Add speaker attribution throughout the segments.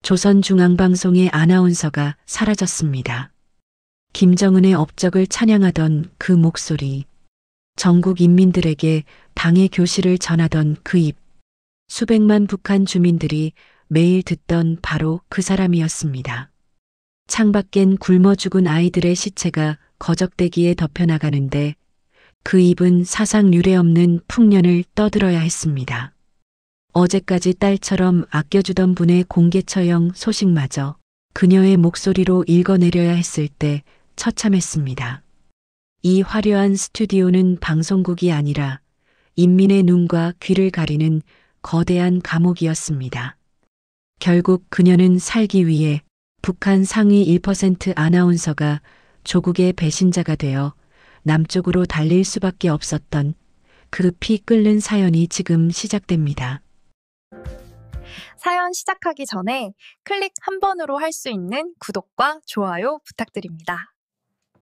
Speaker 1: 조선중앙방송의 아나운서가 사라졌습니다. 김정은의 업적을 찬양하던 그 목소리, 전국 인민들에게 당의 교실을 전하던 그 입, 수백만 북한 주민들이 매일 듣던 바로 그 사람이었습니다. 창밖엔 굶어 죽은 아이들의 시체가 거적대기에 덮여나가는데 그 입은 사상 유례없는 풍년을 떠들어야 했습니다. 어제까지 딸처럼 아껴주던 분의 공개처형 소식마저 그녀의 목소리로 읽어내려야 했을 때 처참했습니다. 이 화려한 스튜디오는 방송국이 아니라 인민의 눈과 귀를 가리는 거대한 감옥이었습니다. 결국 그녀는 살기 위해 북한 상위 1% 아나운서가 조국의 배신자가 되어 남쪽으로 달릴 수밖에 없었던 그 피 끓는 사연이 지금 시작됩니다.
Speaker 2: 사연 시작하기 전에 클릭 한 번으로 할 수 있는 구독과 좋아요 부탁드립니다.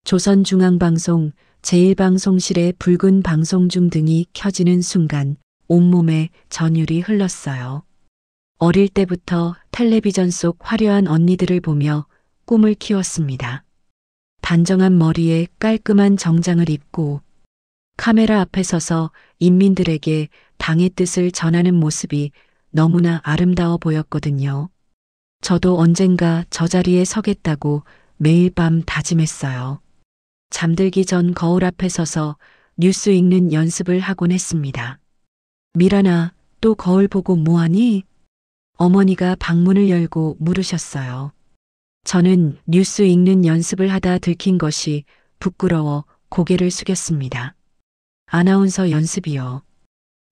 Speaker 1: 조선중앙방송 제1방송실의 붉은 방송중 등이 켜지는 순간 온몸에 전율이 흘렀어요. 어릴 때부터 텔레비전 속 화려한 언니들을 보며 꿈을 키웠습니다. 단정한 머리에 깔끔한 정장을 입고 카메라 앞에 서서 인민들에게 당의 뜻을 전하는 모습이 너무나 아름다워 보였거든요. 저도 언젠가 저 자리에 서겠다고 매일 밤 다짐했어요. 잠들기 전 거울 앞에 서서 뉴스 읽는 연습을 하곤 했습니다. 미란아, 또 거울 보고 뭐하니? 어머니가 방문을 열고 물으셨어요. 저는 뉴스 읽는 연습을 하다 들킨 것이 부끄러워 고개를 숙였습니다. 아나운서 연습이요.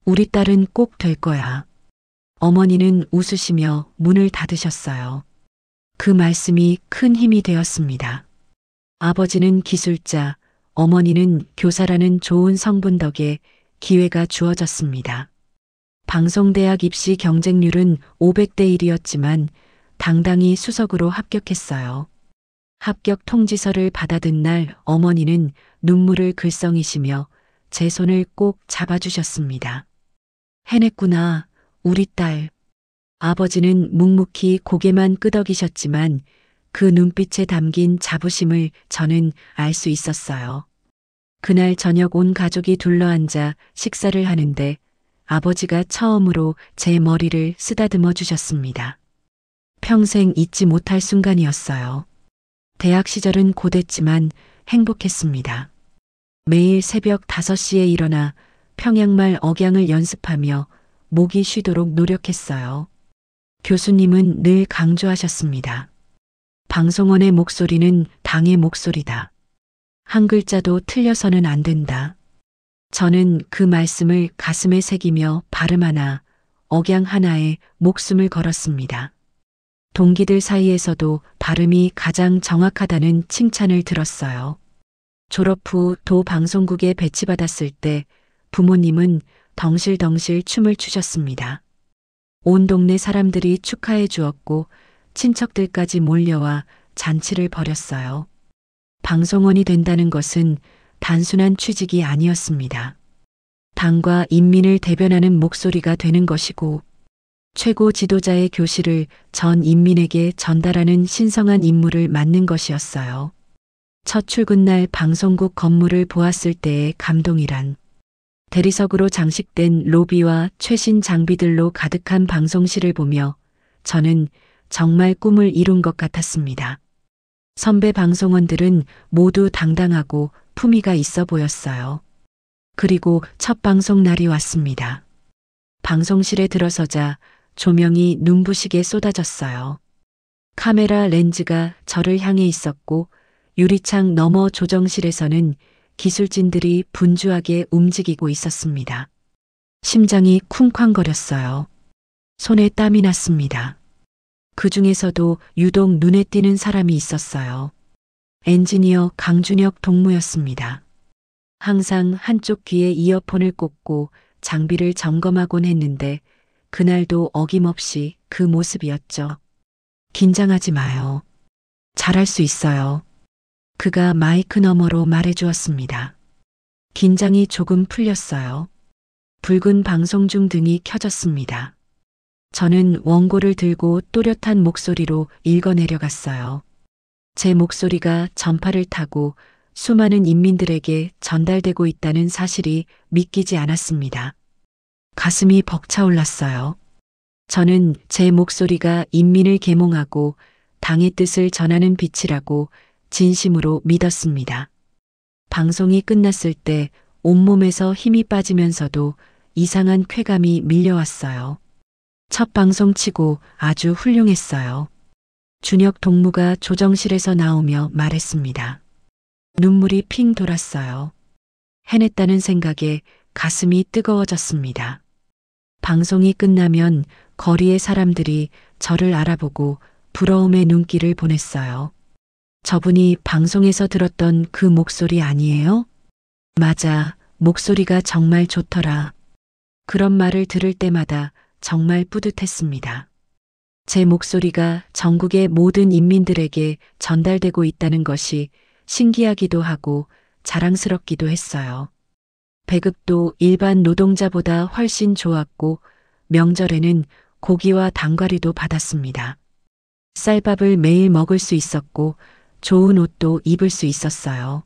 Speaker 1: 우리 딸은 꼭 될 거야. 어머니는 웃으시며 문을 닫으셨어요. 그 말씀이 큰 힘이 되었습니다. 아버지는 기술자, 어머니는 교사라는 좋은 성분 덕에 기회가 주어졌습니다. 방송대학 입시 경쟁률은 500대 1이었지만 당당히 수석으로 합격했어요. 합격 통지서를 받아든 날 어머니는 눈물을 글썽이시며 제 손을 꼭 잡아주셨습니다. 해냈구나, 우리 딸. 아버지는 묵묵히 고개만 끄덕이셨지만 그 눈빛에 담긴 자부심을 저는 알 수 있었어요. 그날 저녁 온 가족이 둘러앉아 식사를 하는데 아버지가 처음으로 제 머리를 쓰다듬어 주셨습니다. 평생 잊지 못할 순간이었어요. 대학 시절은 고됐지만 행복했습니다. 매일 새벽 5시에 일어나 평양말 억양을 연습하며 목이 쉬도록 노력했어요. 교수님은 늘 강조하셨습니다. 방송원의 목소리는 당의 목소리다. 한 글자도 틀려서는 안 된다. 저는 그 말씀을 가슴에 새기며 발음 하나, 억양 하나에 목숨을 걸었습니다. 동기들 사이에서도 발음이 가장 정확하다는 칭찬을 들었어요. 졸업 후 도 방송국에 배치받았을 때 부모님은 덩실덩실 춤을 추셨습니다. 온 동네 사람들이 축하해 주었고 친척들까지 몰려와 잔치를 벌였어요. 방송원이 된다는 것은 단순한 취직이 아니었습니다. 당과 인민을 대변하는 목소리가 되는 것이고 최고 지도자의 교실을 전 인민에게 전달하는 신성한 임무를 맡는 것이었어요. 첫 출근날 방송국 건물을 보았을 때의 감동이란 대리석으로 장식된 로비와 최신 장비들로 가득한 방송실을 보며 저는 정말 꿈을 이룬 것 같았습니다. 선배 방송원들은 모두 당당하고 품위가 있어 보였어요. 그리고 첫 방송 날이 왔습니다. 방송실에 들어서자 조명이 눈부시게 쏟아졌어요. 카메라 렌즈가 저를 향해 있었고 유리창 너머 조정실에서는 기술진들이 분주하게 움직이고 있었습니다. 심장이 쿵쾅거렸어요. 손에 땀이 났습니다. 그 중에서도 유독 눈에 띄는 사람이 있었어요. 엔지니어 강준혁 동무였습니다. 항상 한쪽 귀에 이어폰을 꽂고 장비를 점검하곤 했는데 그날도 어김없이 그 모습이었죠. 긴장하지 마요. 잘할 수 있어요. 그가 마이크 너머로 말해주었습니다. 긴장이 조금 풀렸어요. 붉은 방송중 등이 켜졌습니다. 저는 원고를 들고 또렷한 목소리로 읽어내려갔어요. 제 목소리가 전파를 타고 수많은 인민들에게 전달되고 있다는 사실이 믿기지 않았습니다. 가슴이 벅차올랐어요. 저는 제 목소리가 인민을 계몽하고 당의 뜻을 전하는 빛이라고 진심으로 믿었습니다. 방송이 끝났을 때 온몸에서 힘이 빠지면서도 이상한 쾌감이 밀려왔어요. 첫 방송 치고 아주 훌륭했어요. 준혁 동무가 조정실에서 나오며 말했습니다. 눈물이 핑 돌았어요. 해냈다는 생각에 가슴이 뜨거워졌습니다. 방송이 끝나면 거리의 사람들이 저를 알아보고 부러움의 눈길을 보냈어요. 저분이 방송에서 들었던 그 목소리 아니에요? 맞아, 목소리가 정말 좋더라. 그런 말을 들을 때마다 정말 뿌듯했습니다. 제 목소리가 전국의 모든 인민들에게 전달되고 있다는 것이 신기하기도 하고 자랑스럽기도 했어요. 배급도 일반 노동자보다 훨씬 좋았고 명절에는 고기와 단과리도 받았습니다. 쌀밥을 매일 먹을 수 있었고 좋은 옷도 입을 수 있었어요.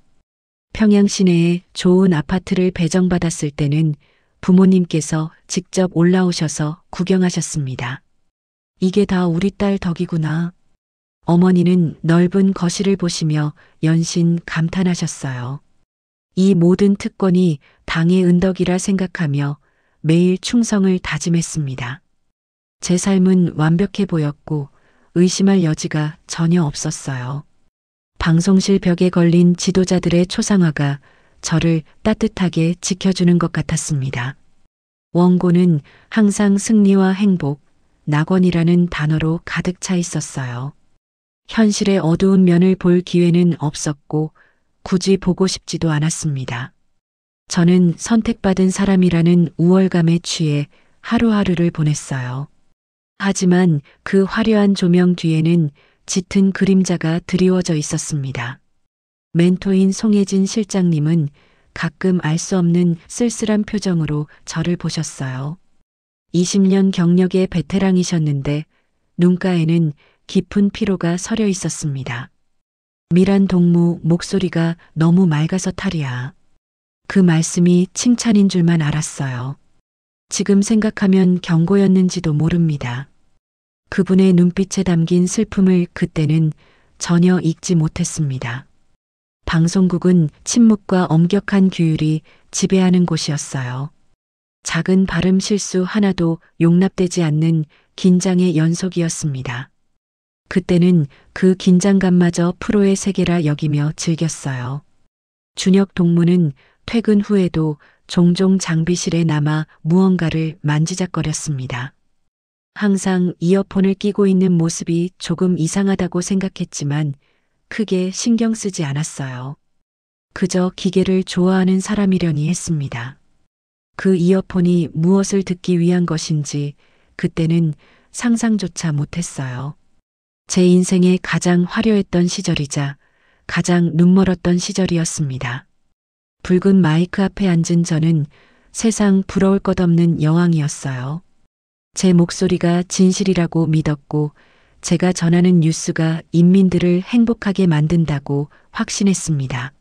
Speaker 1: 평양 시내에 좋은 아파트를 배정받았을 때는 부모님께서 직접 올라오셔서 구경하셨습니다. 이게 다 우리 딸 덕이구나. 어머니는 넓은 거실을 보시며 연신 감탄하셨어요. 이 모든 특권이 당의 은덕이라 생각하며 매일 충성을 다짐했습니다. 제 삶은 완벽해 보였고 의심할 여지가 전혀 없었어요. 방송실 벽에 걸린 지도자들의 초상화가 저를 따뜻하게 지켜주는 것 같았습니다. 원고는 항상 승리와 행복, 낙원이라는 단어로 가득 차 있었어요. 현실의 어두운 면을 볼 기회는 없었고 굳이 보고 싶지도 않았습니다. 저는 선택받은 사람이라는 우월감에 취해 하루하루를 보냈어요. 하지만 그 화려한 조명 뒤에는 짙은 그림자가 드리워져 있었습니다. 멘토인 송혜진 실장님은 가끔 알 수 없는 쓸쓸한 표정으로 저를 보셨어요. 20년 경력의 베테랑이셨는데 눈가에는 깊은 피로가 서려 있었습니다. 미란 동무 목소리가 너무 맑아서 탈이야. 그 말씀이 칭찬인 줄만 알았어요. 지금 생각하면 경고였는지도 모릅니다. 그분의 눈빛에 담긴 슬픔을 그때는 전혀 잊지 못했습니다. 방송국은 침묵과 엄격한 규율이 지배하는 곳이었어요. 작은 발음 실수 하나도 용납되지 않는 긴장의 연속이었습니다. 그때는 그 긴장감마저 프로의 세계라 여기며 즐겼어요. 준혁 동무는 퇴근 후에도 종종 장비실에 남아 무언가를 만지작거렸습니다. 항상 이어폰을 끼고 있는 모습이 조금 이상하다고 생각했지만 크게 신경 쓰지 않았어요. 그저 기계를 좋아하는 사람이려니 했습니다. 그 이어폰이 무엇을 듣기 위한 것인지 그때는 상상조차 못했어요. 제 인생의 가장 화려했던 시절이자 가장 눈멀었던 시절이었습니다. 붉은 마이크 앞에 앉은 저는 세상 부러울 것 없는 여왕이었어요. 제 목소리가 진실이라고 믿었고 제가 전하는 뉴스가 인민들을 행복하게 만든다고 확신했습니다.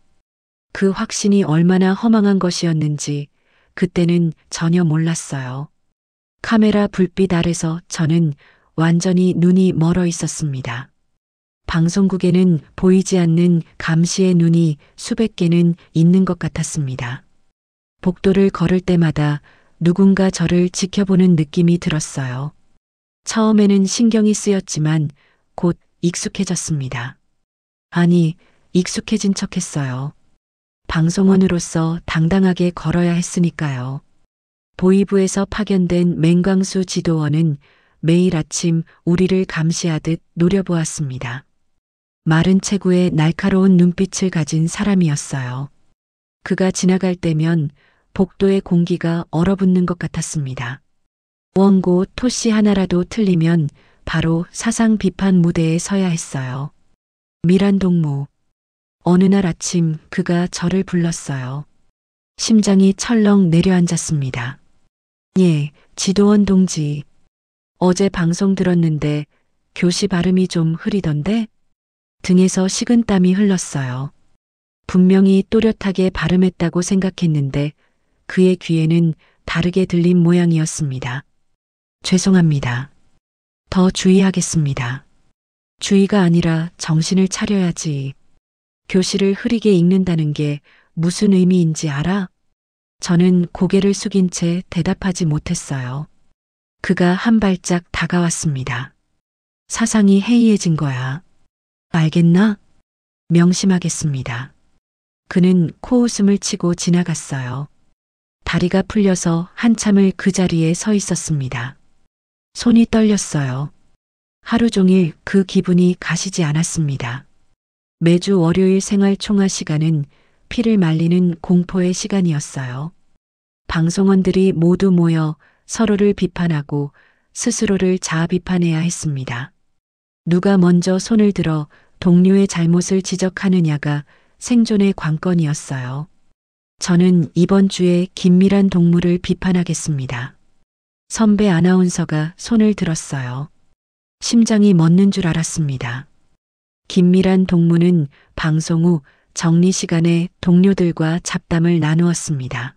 Speaker 1: 그 확신이 얼마나 허망한 것이었는지 그때는 전혀 몰랐어요. 카메라 불빛 아래서 저는 완전히 눈이 멀어 있었습니다. 방송국에는 보이지 않는 감시의 눈이 수백 개는 있는 것 같았습니다. 복도를 걸을 때마다 누군가 저를 지켜보는 느낌이 들었어요. 처음에는 신경이 쓰였지만 곧 익숙해졌습니다. 아니, 익숙해진 척했어요. 방송원으로서 당당하게 걸어야 했으니까요. 보이부에서 파견된 맹광수 지도원은 매일 아침 우리를 감시하듯 노려보았습니다. 마른 체구에 날카로운 눈빛을 가진 사람이었어요. 그가 지나갈 때면 복도의 공기가 얼어붙는 것 같았습니다. 원고 토시 하나라도 틀리면 바로 사상 비판 무대에 서야 했어요. 미란 동무. 어느 날 아침 그가 저를 불렀어요. 심장이 철렁 내려앉았습니다. 예, 지도원 동지. 어제 방송 들었는데 교시 발음이 좀 흐리던데? 등에서 식은땀이 흘렀어요. 분명히 또렷하게 발음했다고 생각했는데 그의 귀에는 다르게 들린 모양이었습니다. 죄송합니다. 더 주의하겠습니다. 주의가 아니라 정신을 차려야지. 교시를 흐리게 읽는다는 게 무슨 의미인지 알아? 저는 고개를 숙인 채 대답하지 못했어요. 그가 한 발짝 다가왔습니다. 사상이 해이해진 거야. 알겠나? 명심하겠습니다. 그는 코웃음을 치고 지나갔어요. 다리가 풀려서 한참을 그 자리에 서 있었습니다. 손이 떨렸어요. 하루 종일 그 기분이 가시지 않았습니다. 매주 월요일 생활 총화 시간은 피를 말리는 공포의 시간이었어요. 방송원들이 모두 모여 서로를 비판하고 스스로를 자아 비판해야 했습니다. 누가 먼저 손을 들어 동료의 잘못을 지적하느냐가 생존의 관건이었어요. 저는 이번 주에 긴밀한 동무를 비판하겠습니다. 선배 아나운서가 손을 들었어요. 심장이 멎는 줄 알았습니다. 긴밀한 동무는 방송 후 정리 시간에 동료들과 잡담을 나누었습니다.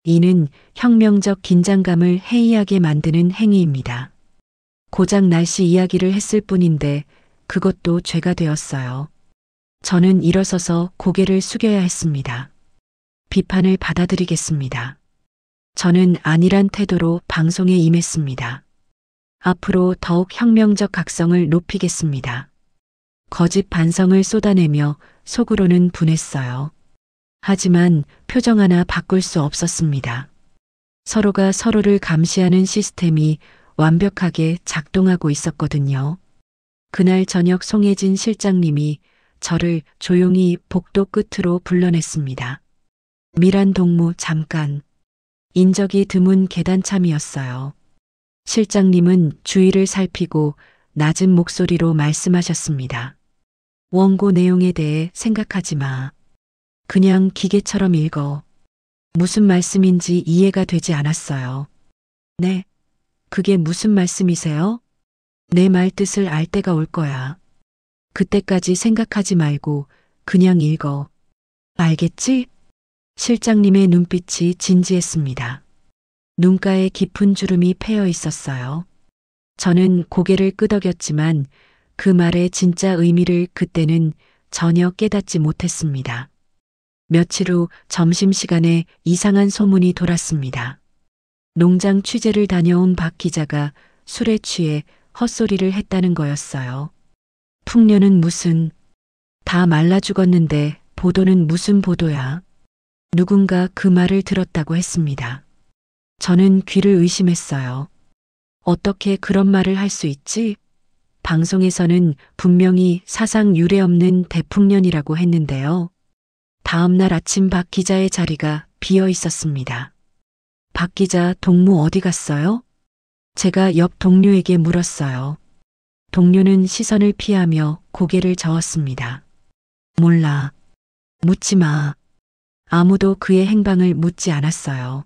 Speaker 1: 이는 혁명적 긴장감을 해이하게 만드는 행위입니다. 고작 날씨 이야기를 했을 뿐인데 그것도 죄가 되었어요. 저는 일어서서 고개를 숙여야 했습니다. 비판을 받아들이겠습니다. 저는 안일한 태도로 방송에 임했습니다. 앞으로 더욱 혁명적 각성을 높이겠습니다. 거짓 반성을 쏟아내며 속으로는 분했어요. 하지만 표정 하나 바꿀 수 없었습니다. 서로가 서로를 감시하는 시스템이 완벽하게 작동하고 있었거든요. 그날 저녁 송혜진 실장님이 저를 조용히 복도 끝으로 불러냈습니다. 미란 동무 잠깐. 인적이 드문 계단참이었어요. 실장님은 주위를 살피고 낮은 목소리로 말씀하셨습니다. 원고 내용에 대해 생각하지 마. 그냥 기계처럼 읽어. 무슨 말씀인지 이해가 되지 않았어요. 네, 그게 무슨 말씀이세요? 내 말 뜻을 알 때가 올 거야. 그때까지 생각하지 말고 그냥 읽어. 알겠지? 실장님의 눈빛이 진지했습니다. 눈가에 깊은 주름이 패여 있었어요. 저는 고개를 끄덕였지만 그 말의 진짜 의미를 그때는 전혀 깨닫지 못했습니다. 며칠 후 점심시간에 이상한 소문이 돌았습니다. 농장 취재를 다녀온 박 기자가 술에 취해 헛소리를 했다는 거였어요. 풍년은 무슨, 다 말라 죽었는데 보도는 무슨 보도야. 누군가 그 말을 들었다고 했습니다. 저는 귀를 의심했어요. 어떻게 그런 말을 할 수 있지? 방송에서는 분명히 사상 유례 없는 대풍년이라고 했는데요. 다음 날 아침 박 기자의 자리가 비어 있었습니다. 박 기자 동무 어디 갔어요? 제가 옆 동료에게 물었어요. 동료는 시선을 피하며 고개를 저었습니다. 몰라. 묻지 마. 아무도 그의 행방을 묻지 않았어요.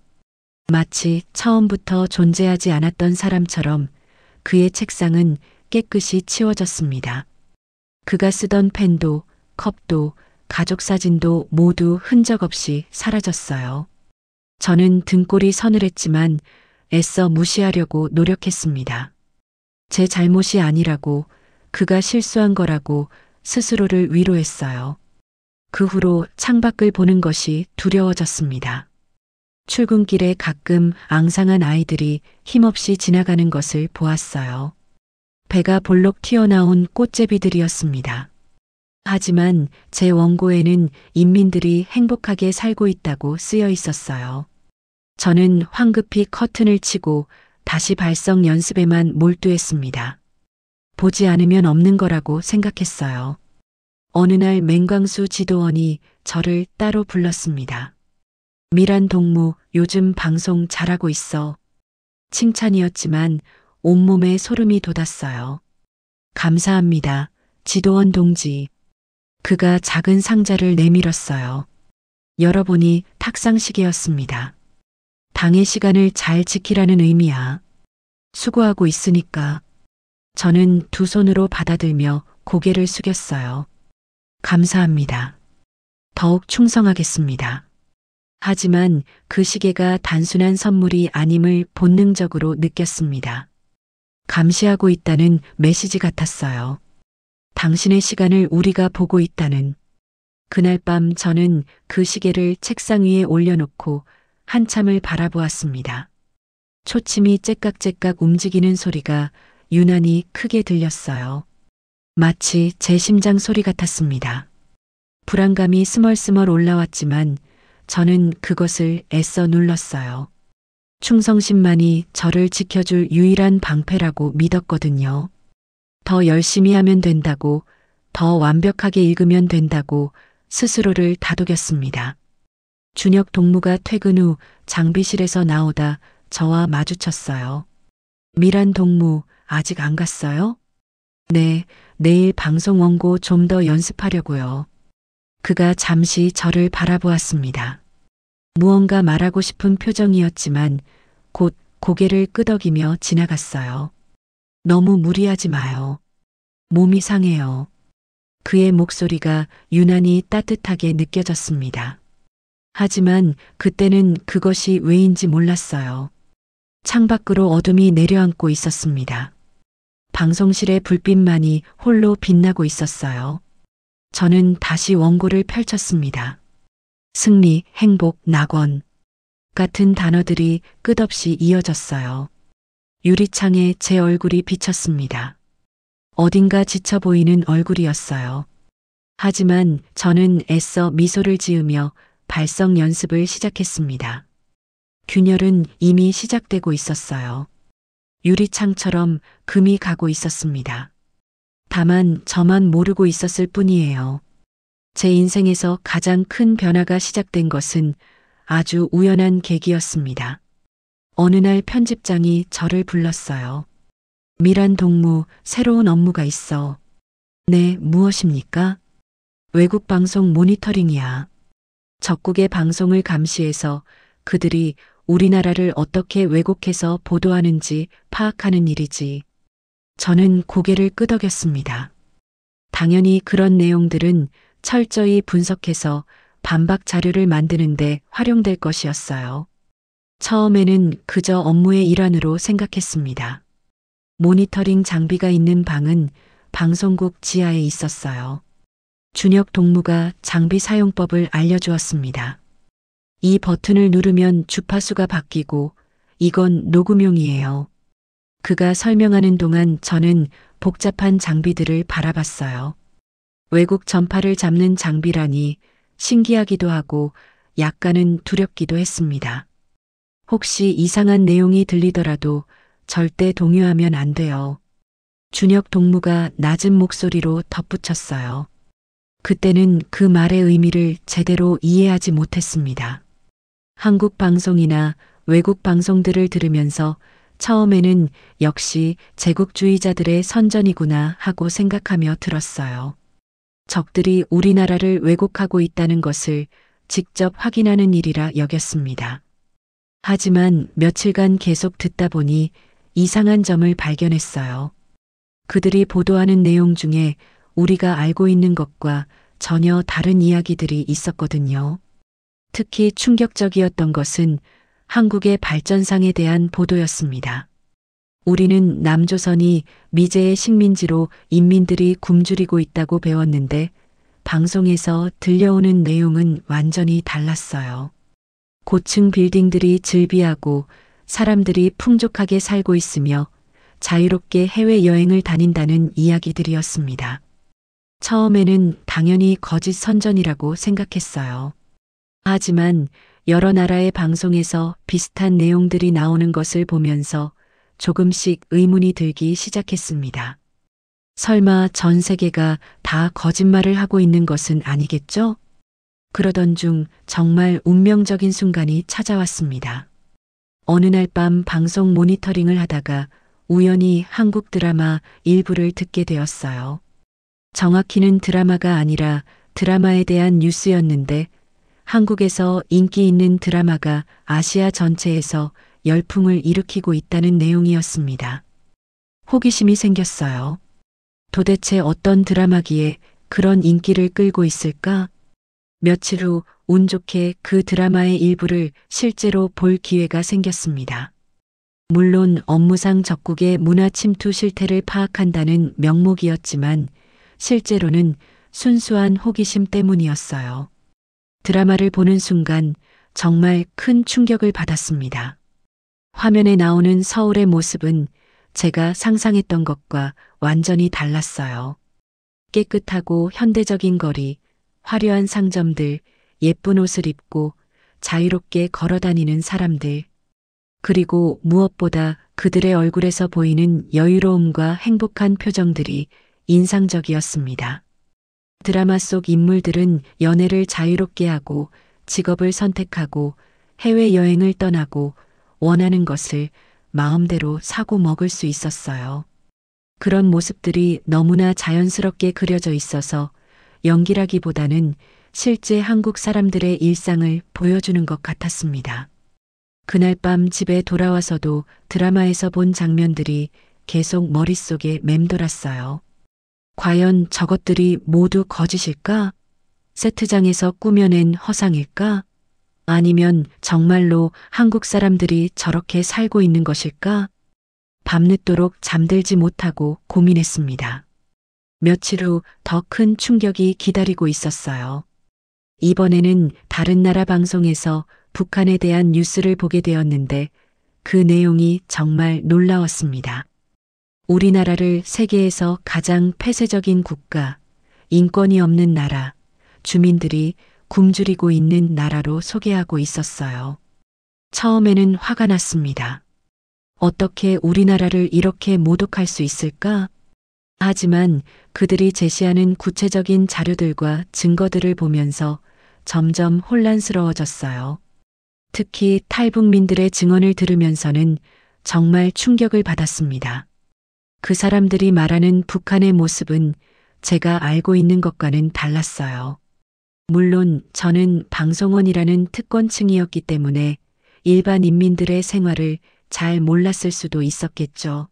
Speaker 1: 마치 처음부터 존재하지 않았던 사람처럼 그의 책상은 깨끗이 치워졌습니다. 그가 쓰던 펜도, 컵도, 가족 사진도 모두 흔적 없이 사라졌어요. 저는 등골이 서늘했지만 애써 무시하려고 노력했습니다. 제 잘못이 아니라고, 그가 실수한 거라고 스스로를 위로했어요. 그 후로 창밖을 보는 것이 두려워졌습니다. 출근길에 가끔 앙상한 아이들이 힘없이 지나가는 것을 보았어요. 배가 볼록 튀어나온 꽃제비들이었습니다. 하지만 제 원고에는 인민들이 행복하게 살고 있다고 쓰여 있었어요. 저는 황급히 커튼을 치고 다시 발성 연습에만 몰두했습니다. 보지 않으면 없는 거라고 생각했어요. 어느 날 맹광수 지도원이 저를 따로 불렀습니다. 미란 동무, 요즘 방송 잘하고 있어. 칭찬이었지만 온몸에 소름이 돋았어요. 감사합니다, 지도원 동지. 그가 작은 상자를 내밀었어요. 열어보니 탁상시계였습니다. 당의 시간을 잘 지키라는 의미야. 수고하고 있으니까. 저는 두 손으로 받아들며 고개를 숙였어요. 감사합니다. 더욱 충성하겠습니다. 하지만 그 시계가 단순한 선물이 아님을 본능적으로 느꼈습니다. 감시하고 있다는 메시지 같았어요. 당신의 시간을 우리가 보고 있다는. 그날 밤 저는 그 시계를 책상 위에 올려놓고 한참을 바라보았습니다. 초침이 째깍째깍 움직이는 소리가 유난히 크게 들렸어요. 마치 제 심장 소리 같았습니다. 불안감이 스멀스멀 올라왔지만 저는 그것을 애써 눌렀어요. 충성심만이 저를 지켜줄 유일한 방패라고 믿었거든요. 더 열심히 하면 된다고, 더 완벽하게 읽으면 된다고 스스로를 다독였습니다. 준혁 동무가 퇴근 후 장비실에서 나오다 저와 마주쳤어요. 미란 동무, 아직 안 갔어요? 네, 내일 방송 원고 좀 더 연습하려고요. 그가 잠시 저를 바라보았습니다. 무언가 말하고 싶은 표정이었지만 곧 고개를 끄덕이며 지나갔어요. 너무 무리하지 마요. 몸이 상해요. 그의 목소리가 유난히 따뜻하게 느껴졌습니다. 하지만 그때는 그것이 왜인지 몰랐어요. 창밖으로 어둠이 내려앉고 있었습니다. 방송실의 불빛만이 홀로 빛나고 있었어요. 저는 다시 원고를 펼쳤습니다. 승리, 행복, 낙원 같은 단어들이 끝없이 이어졌어요. 유리창에 제 얼굴이 비쳤습니다. 어딘가 지쳐 보이는 얼굴이었어요. 하지만 저는 애써 미소를 지으며 발성 연습을 시작했습니다. 균열은 이미 시작되고 있었어요. 유리창처럼 금이 가고 있었습니다. 다만 저만 모르고 있었을 뿐이에요. 제 인생에서 가장 큰 변화가 시작된 것은 아주 우연한 계기였습니다. 어느 날 편집장이 저를 불렀어요. 미란 동무, 새로운 업무가 있어. 네, 무엇입니까? 외국 방송 모니터링이야. 적국의 방송을 감시해서 그들이 우리나라를 어떻게 왜곡해서 보도하는지 파악하는 일이지. 저는 고개를 끄덕였습니다. 당연히 그런 내용들은 철저히 분석해서 반박 자료를 만드는데 활용될 것이었어요. 처음에는 그저 업무의 일환으로 생각했습니다. 모니터링 장비가 있는 방은 방송국 지하에 있었어요. 준혁 동무가 장비 사용법을 알려주었습니다. 이 버튼을 누르면 주파수가 바뀌고 이건 녹음용이에요. 그가 설명하는 동안 저는 복잡한 장비들을 바라봤어요. 외국 전파를 잡는 장비라니 신기하기도 하고 약간은 두렵기도 했습니다. 혹시 이상한 내용이 들리더라도 절대 동요하면 안 돼요. 준혁 동무가 낮은 목소리로 덧붙였어요. 그때는 그 말의 의미를 제대로 이해하지 못했습니다. 한국 방송이나 외국 방송들을 들으면서 처음에는 역시 제국주의자들의 선전이구나 하고 생각하며 들었어요. 적들이 우리나라를 왜곡하고 있다는 것을 직접 확인하는 일이라 여겼습니다. 하지만 며칠간 계속 듣다 보니 이상한 점을 발견했어요. 그들이 보도하는 내용 중에 우리가 알고 있는 것과 전혀 다른 이야기들이 있었거든요. 특히 충격적이었던 것은 한국의 발전상에 대한 보도였습니다. 우리는 남조선이 미제의 식민지로 인민들이 굶주리고 있다고 배웠는데 방송에서 들려오는 내용은 완전히 달랐어요. 고층 빌딩들이 즐비하고 사람들이 풍족하게 살고 있으며 자유롭게 해외여행을 다닌다는 이야기들이었습니다. 처음에는 당연히 거짓 선전이라고 생각했어요. 하지만 여러 나라의 방송에서 비슷한 내용들이 나오는 것을 보면서 조금씩 의문이 들기 시작했습니다. 설마 전 세계가 다 거짓말을 하고 있는 것은 아니겠죠? 그러던 중 정말 운명적인 순간이 찾아왔습니다. 어느 날 밤 방송 모니터링을 하다가 우연히 한국 드라마 일부를 듣게 되었어요. 정확히는 드라마가 아니라 드라마에 대한 뉴스였는데 한국에서 인기 있는 드라마가 아시아 전체에서 열풍을 일으키고 있다는 내용이었습니다. 호기심이 생겼어요. 도대체 어떤 드라마기에 그런 인기를 끌고 있을까? 며칠 후 운 좋게 그 드라마의 일부를 실제로 볼 기회가 생겼습니다. 물론 업무상 적국의 문화 침투 실태를 파악한다는 명목이었지만 실제로는 순수한 호기심 때문이었어요. 드라마를 보는 순간 정말 큰 충격을 받았습니다. 화면에 나오는 서울의 모습은 제가 상상했던 것과 완전히 달랐어요. 깨끗하고 현대적인 거리, 화려한 상점들, 예쁜 옷을 입고 자유롭게 걸어다니는 사람들, 그리고 무엇보다 그들의 얼굴에서 보이는 여유로움과 행복한 표정들이 인상적이었습니다. 드라마 속 인물들은 연애를 자유롭게 하고 직업을 선택하고 해외여행을 떠나고 원하는 것을 마음대로 사고 먹을 수 있었어요. 그런 모습들이 너무나 자연스럽게 그려져 있어서 연기라기보다는 실제 한국 사람들의 일상을 보여주는 것 같았습니다. 그날 밤 집에 돌아와서도 드라마에서 본 장면들이 계속 머릿속에 맴돌았어요. 과연 저것들이 모두 거짓일까? 세트장에서 꾸며낸 허상일까? 아니면 정말로 한국 사람들이 저렇게 살고 있는 것일까? 밤늦도록 잠들지 못하고 고민했습니다. 며칠 후 더 큰 충격이 기다리고 있었어요. 이번에는 다른 나라 방송에서 북한에 대한 뉴스를 보게 되었는데 그 내용이 정말 놀라웠습니다. 우리나라를 세계에서 가장 폐쇄적인 국가, 인권이 없는 나라, 주민들이 굶주리고 있는 나라로 소개하고 있었어요. 처음에는 화가 났습니다. 어떻게 우리나라를 이렇게 모독할 수 있을까? 하지만 그들이 제시하는 구체적인 자료들과 증거들을 보면서 점점 혼란스러워졌어요. 특히 탈북민들의 증언을 들으면서는 정말 충격을 받았습니다. 그 사람들이 말하는 북한의 모습은 제가 알고 있는 것과는 달랐어요. 물론 저는 방송원이라는 특권층이었기 때문에 일반 인민들의 생활을 잘 몰랐을 수도 있었겠죠.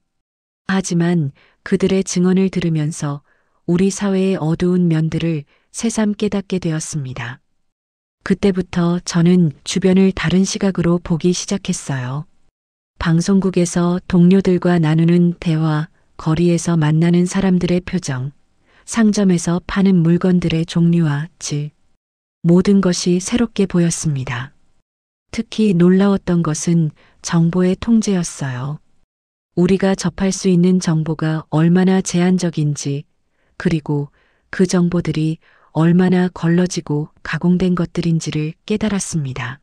Speaker 1: 하지만 그들의 증언을 들으면서 우리 사회의 어두운 면들을 새삼 깨닫게 되었습니다. 그때부터 저는 주변을 다른 시각으로 보기 시작했어요. 방송국에서 동료들과 나누는 대화, 거리에서 만나는 사람들의 표정, 상점에서 파는 물건들의 종류와 질, 모든 것이 새롭게 보였습니다. 특히 놀라웠던 것은 정보의 통제였어요. 우리가 접할 수 있는 정보가 얼마나 제한적인지, 그리고 그 정보들이 얼마나 걸러지고 가공된 것들인지를 깨달았습니다.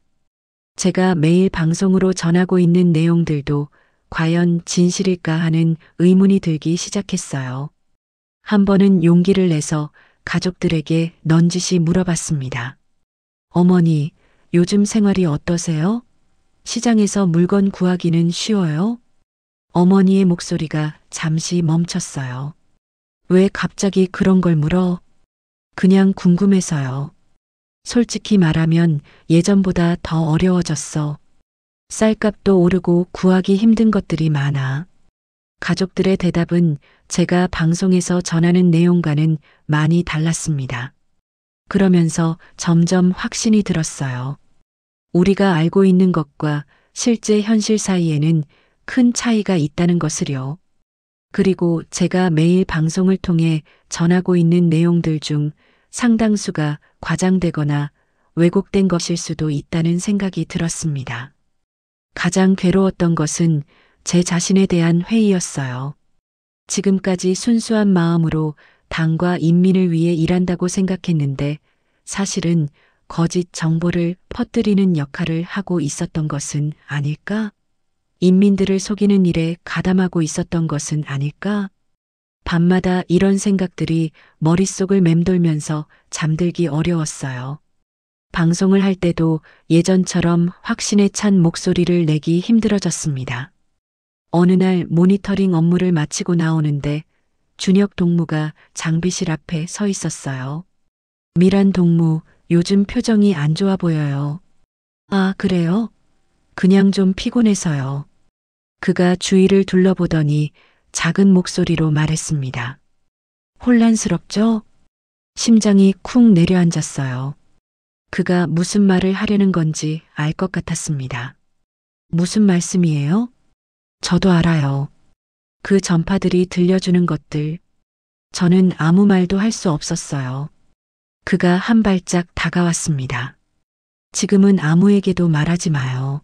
Speaker 1: 제가 매일 방송으로 전하고 있는 내용들도 과연 진실일까 하는 의문이 들기 시작했어요. 한 번은 용기를 내서 가족들에게 넌지시 물어봤습니다. 어머니, 요즘 생활이 어떠세요? 시장에서 물건 구하기는 쉬워요? 어머니의 목소리가 잠시 멈췄어요. 왜 갑자기 그런 걸 물어? 그냥 궁금해서요. 솔직히 말하면 예전보다 더 어려워졌어. 쌀값도 오르고 구하기 힘든 것들이 많아. 가족들의 대답은 제가 방송에서 전하는 내용과는 많이 달랐습니다. 그러면서 점점 확신이 들었어요. 우리가 알고 있는 것과 실제 현실 사이에는 큰 차이가 있다는 것을요. 그리고 제가 매일 방송을 통해 전하고 있는 내용들 중 상당수가 과장되거나 왜곡된 것일 수도 있다는 생각이 들었습니다. 가장 괴로웠던 것은 제 자신에 대한 회의였어요. 지금까지 순수한 마음으로 당과 인민을 위해 일한다고 생각했는데 사실은 거짓 정보를 퍼뜨리는 역할을 하고 있었던 것은 아닐까? 인민들을 속이는 일에 가담하고 있었던 것은 아닐까? 밤마다 이런 생각들이 머릿속을 맴돌면서 잠들기 어려웠어요. 방송을 할 때도 예전처럼 확신에 찬 목소리를 내기 힘들어졌습니다. 어느 날 모니터링 업무를 마치고 나오는데 준혁 동무가 장비실 앞에 서 있었어요. 미란 동무, 요즘 표정이 안 좋아 보여요. 아, 그래요? 그냥 좀 피곤해서요. 그가 주위를 둘러보더니 작은 목소리로 말했습니다. 혼란스럽죠? 심장이 쿵 내려앉았어요. 그가 무슨 말을 하려는 건지 알 것 같았습니다. 무슨 말씀이에요? 저도 알아요. 그 전파들이 들려주는 것들. 저는 아무 말도 할 수 없었어요. 그가 한 발짝 다가왔습니다. 지금은 아무에게도 말하지 마요.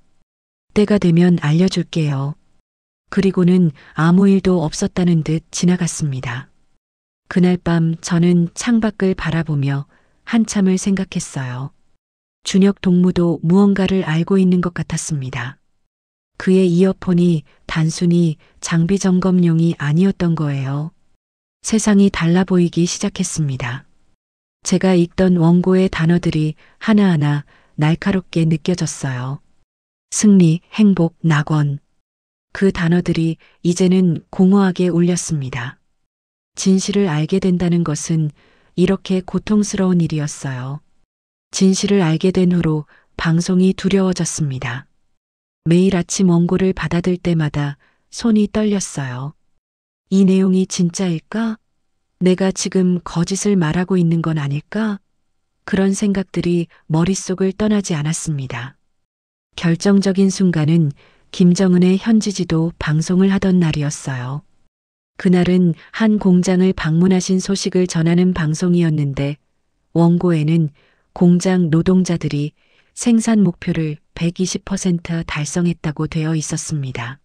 Speaker 1: 때가 되면 알려줄게요. 그리고는 아무 일도 없었다는 듯 지나갔습니다. 그날 밤 저는 창밖을 바라보며 한참을 생각했어요. 준혁 동무도 무언가를 알고 있는 것 같았습니다. 그의 이어폰이 단순히 장비 점검용이 아니었던 거예요. 세상이 달라 보이기 시작했습니다. 제가 읽던 원고의 단어들이 하나하나 날카롭게 느껴졌어요. 승리, 행복, 낙원. 그 단어들이 이제는 공허하게 울렸습니다. 진실을 알게 된다는 것은 이렇게 고통스러운 일이었어요. 진실을 알게 된 후로 방송이 두려워졌습니다. 매일 아침 원고를 받아들 때마다 손이 떨렸어요. 이 내용이 진짜일까? 내가 지금 거짓을 말하고 있는 건 아닐까? 그런 생각들이 머릿속을 떠나지 않았습니다. 결정적인 순간은 김정은의 현지지도 방송을 하던 날이었어요. 그날은 한 공장을 방문하신 소식을 전하는 방송이었는데 원고에는 공장 노동자들이 생산 목표를 120% 달성했다고 되어 있었습니다.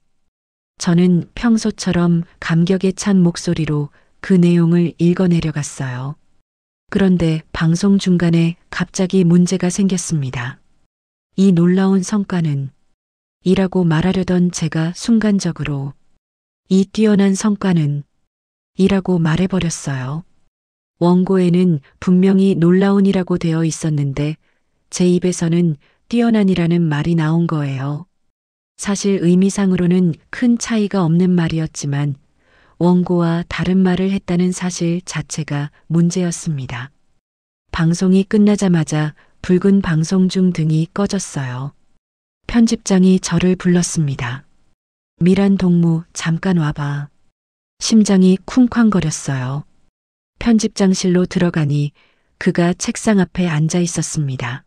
Speaker 1: 저는 평소처럼 감격에 찬 목소리로 그 내용을 읽어내려갔어요. 그런데 방송 중간에 갑자기 문제가 생겼습니다. 이 놀라운 성과는 이라고 말하려던 제가 순간적으로 이 뛰어난 성과는 이라고 말해버렸어요. 원고에는 분명히 놀라운이라고 되어 있었는데 제 입에서는 뛰어난이라는 말이 나온 거예요. 사실 의미상으로는 큰 차이가 없는 말이었지만 원고와 다른 말을 했다는 사실 자체가 문제였습니다. 방송이 끝나자마자 붉은 방송 중 등이 꺼졌어요. 편집장이 저를 불렀습니다. 미란 동무, 잠깐 와봐. 심장이 쿵쾅거렸어요. 편집장실로 들어가니 그가 책상 앞에 앉아 있었습니다.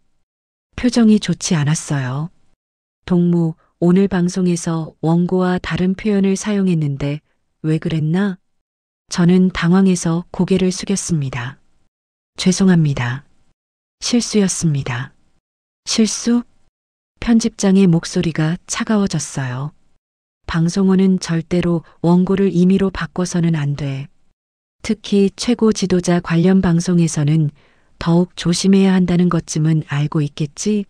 Speaker 1: 표정이 좋지 않았어요. 동무, 오늘 방송에서 원고와 다른 표현을 사용했는데 왜 그랬나? 저는 당황해서 고개를 숙였습니다. 죄송합니다. 실수였습니다. 실수? 편집장의 목소리가 차가워졌어요. 방송원은 절대로 원고를 임의로 바꿔서는 안 돼. 특히 최고 지도자 관련 방송에서는 더욱 조심해야 한다는 것쯤은 알고 있겠지?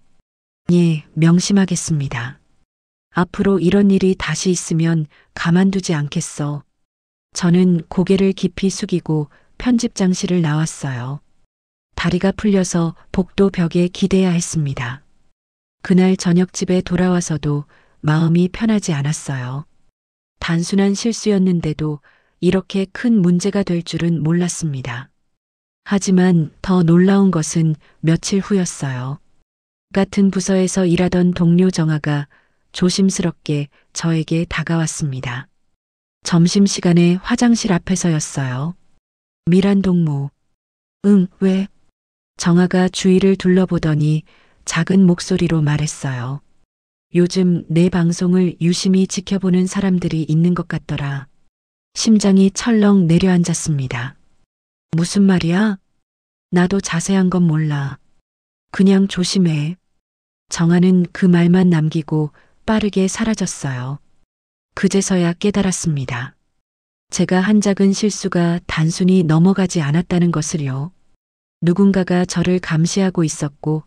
Speaker 1: 예, 명심하겠습니다. 앞으로 이런 일이 다시 있으면 가만두지 않겠어. 저는 고개를 깊이 숙이고 편집장실을 나왔어요. 다리가 풀려서 복도 벽에 기대야 했습니다. 그날 저녁 집에 돌아와서도 마음이 편하지 않았어요. 단순한 실수였는데도 이렇게 큰 문제가 될 줄은 몰랐습니다. 하지만 더 놀라운 것은 며칠 후였어요. 같은 부서에서 일하던 동료 정아가 조심스럽게 저에게 다가왔습니다. 점심시간에 화장실 앞에서였어요. 미란 동무. 응, 왜? 정아가 주위를 둘러보더니 작은 목소리로 말했어요. 요즘 내 방송을 유심히 지켜보는 사람들이 있는 것 같더라. 심장이 철렁 내려앉았습니다. 무슨 말이야? 나도 자세한 건 몰라. 그냥 조심해. 정아는 그 말만 남기고 빠르게 사라졌어요. 그제서야 깨달았습니다. 제가 한 작은 실수가 단순히 넘어가지 않았다는 것을요. 누군가가 저를 감시하고 있었고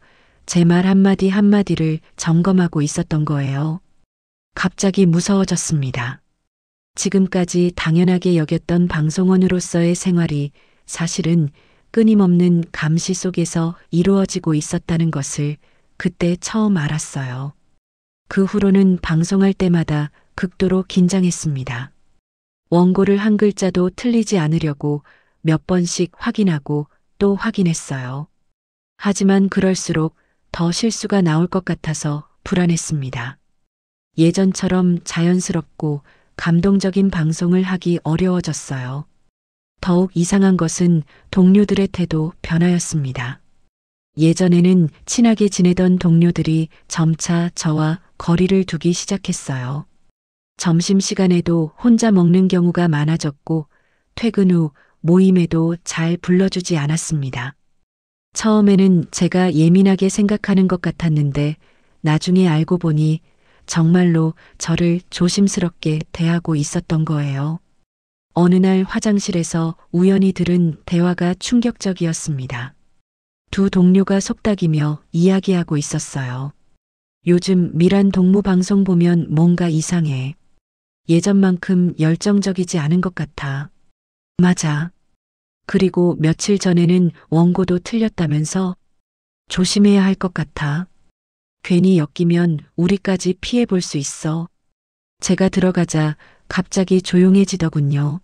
Speaker 1: 제 말 한마디 한마디를 점검하고 있었던 거예요. 갑자기 무서워졌습니다. 지금까지 당연하게 여겼던 방송원으로서의 생활이 사실은 끊임없는 감시 속에서 이루어지고 있었다는 것을 그때 처음 알았어요. 그 후로는 방송할 때마다 극도로 긴장했습니다. 원고를 한 글자도 틀리지 않으려고 몇 번씩 확인하고 또 확인했어요. 하지만 그럴수록 더 실수가 나올 것 같아서 불안했습니다. 예전처럼 자연스럽고 감동적인 방송을 하기 어려워졌어요. 더욱 이상한 것은 동료들의 태도 변화였습니다. 예전에는 친하게 지내던 동료들이 점차 저와 거리를 두기 시작했어요. 점심시간에도 혼자 먹는 경우가 많아졌고 퇴근 후 모임에도 잘 불러주지 않았습니다. 처음에는 제가 예민하게 생각하는 것 같았는데 나중에 알고 보니 정말로 저를 조심스럽게 대하고 있었던 거예요. 어느 날 화장실에서 우연히 들은 대화가 충격적이었습니다. 두 동료가 속닥이며 이야기하고 있었어요. 요즘 미란 동무 방송 보면 뭔가 이상해. 예전만큼 열정적이지 않은 것 같아. 맞아. 그리고 며칠 전에는 원고도 틀렸다면서 조심해야 할 것 같아. 괜히 엮이면 우리까지 피해 볼 수 있어. 제가 들어가자 갑자기 조용해지더군요.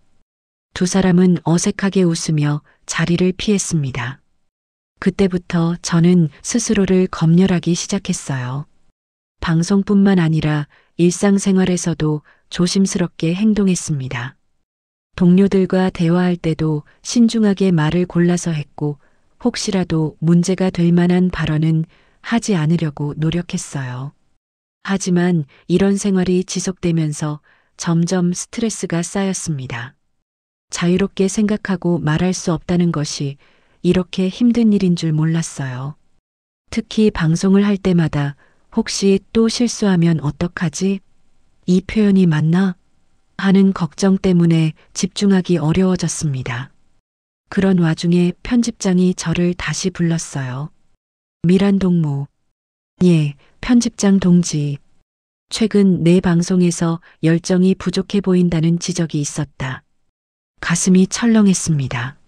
Speaker 1: 두 사람은 어색하게 웃으며 자리를 피했습니다. 그때부터 저는 스스로를 검열하기 시작했어요. 방송뿐만 아니라 일상생활에서도 조심스럽게 행동했습니다. 동료들과 대화할 때도 신중하게 말을 골라서 했고 혹시라도 문제가 될 만한 발언은 하지 않으려고 노력했어요. 하지만 이런 생활이 지속되면서 점점 스트레스가 쌓였습니다. 자유롭게 생각하고 말할 수 없다는 것이 이렇게 힘든 일인 줄 몰랐어요. 특히 방송을 할 때마다 혹시 또 실수하면 어떡하지? 이 표현이 맞나? 하는 걱정 때문에 집중하기 어려워졌습니다. 그런 와중에 편집장이 저를 다시 불렀어요. 미란 동무. 예, 편집장 동지. 최근 내 방송에서 열정이 부족해 보인다는 지적이 있었다. 가슴이 철렁했습니다.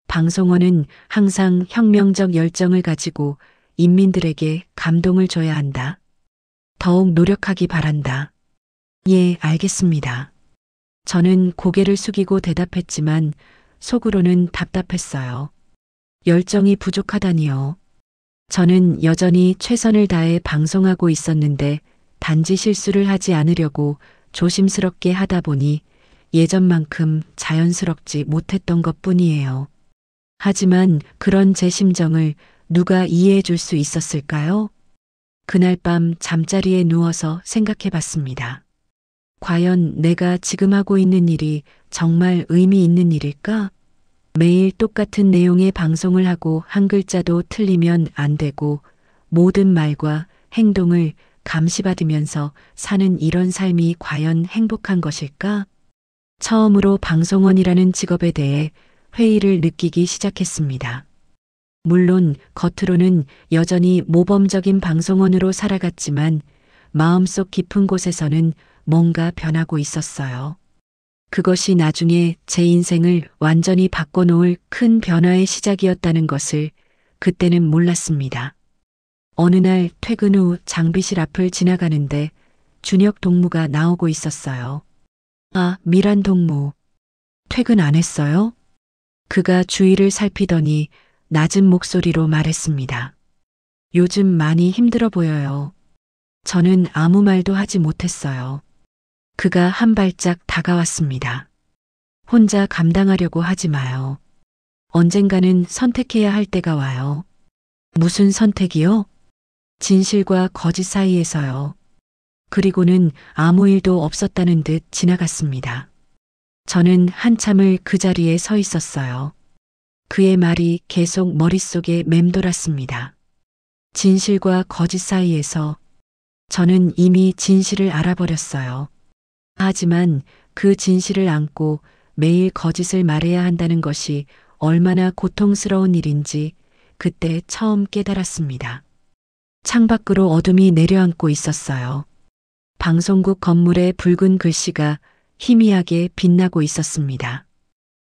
Speaker 1: 방송원은 항상 혁명적 열정을 가지고 인민들에게 감동을 줘야 한다. 더욱 노력하기 바란다. 예, 알겠습니다. 저는 고개를 숙이고 대답했지만 속으로는 답답했어요. 열정이 부족하다니요. 저는 여전히 최선을 다해 방송하고 있었는데 단지 실수를 하지 않으려고 조심스럽게 하다 보니 예전만큼 자연스럽지 못했던 것 뿐이에요. 하지만 그런 제 심정을 누가 이해해 줄 수 있었을까요? 그날 밤 잠자리에 누워서 생각해 봤습니다. 과연 내가 지금 하고 있는 일이 정말 의미 있는 일일까? 매일 똑같은 내용의 방송을 하고 한 글자도 틀리면 안 되고 모든 말과 행동을 감시받으면서 사는 이런 삶이 과연 행복한 것일까? 처음으로 방송원이라는 직업에 대해 회의를 느끼기 시작했습니다. 물론 겉으로는 여전히 모범적인 방송원으로 살아갔지만 마음속 깊은 곳에서는 뭔가 변하고 있었어요. 그것이 나중에 제 인생을 완전히 바꿔놓을 큰 변화의 시작이었다는 것을 그때는 몰랐습니다. 어느 날 퇴근 후 장비실 앞을 지나가는데 준혁 동무가 나오고 있었어요. 아, 미란 동무. 퇴근 안 했어요? 그가 주위를 살피더니 낮은 목소리로 말했습니다. 요즘 많이 힘들어 보여요. 저는 아무 말도 하지 못했어요. 그가 한 발짝 다가왔습니다. 혼자 감당하려고 하지 마요. 언젠가는 선택해야 할 때가 와요. 무슨 선택이요? 진실과 거짓 사이에서요. 그리고는 아무 일도 없었다는 듯 지나갔습니다. 저는 한참을 그 자리에 서 있었어요. 그의 말이 계속 머릿속에 맴돌았습니다. 진실과 거짓 사이에서 저는 이미 진실을 알아버렸어요. 하지만 그 진실을 안고 매일 거짓을 말해야 한다는 것이 얼마나 고통스러운 일인지 그때 처음 깨달았습니다. 창밖으로 어둠이 내려앉고 있었어요. 방송국 건물의 붉은 글씨가 희미하게 빛나고 있었습니다.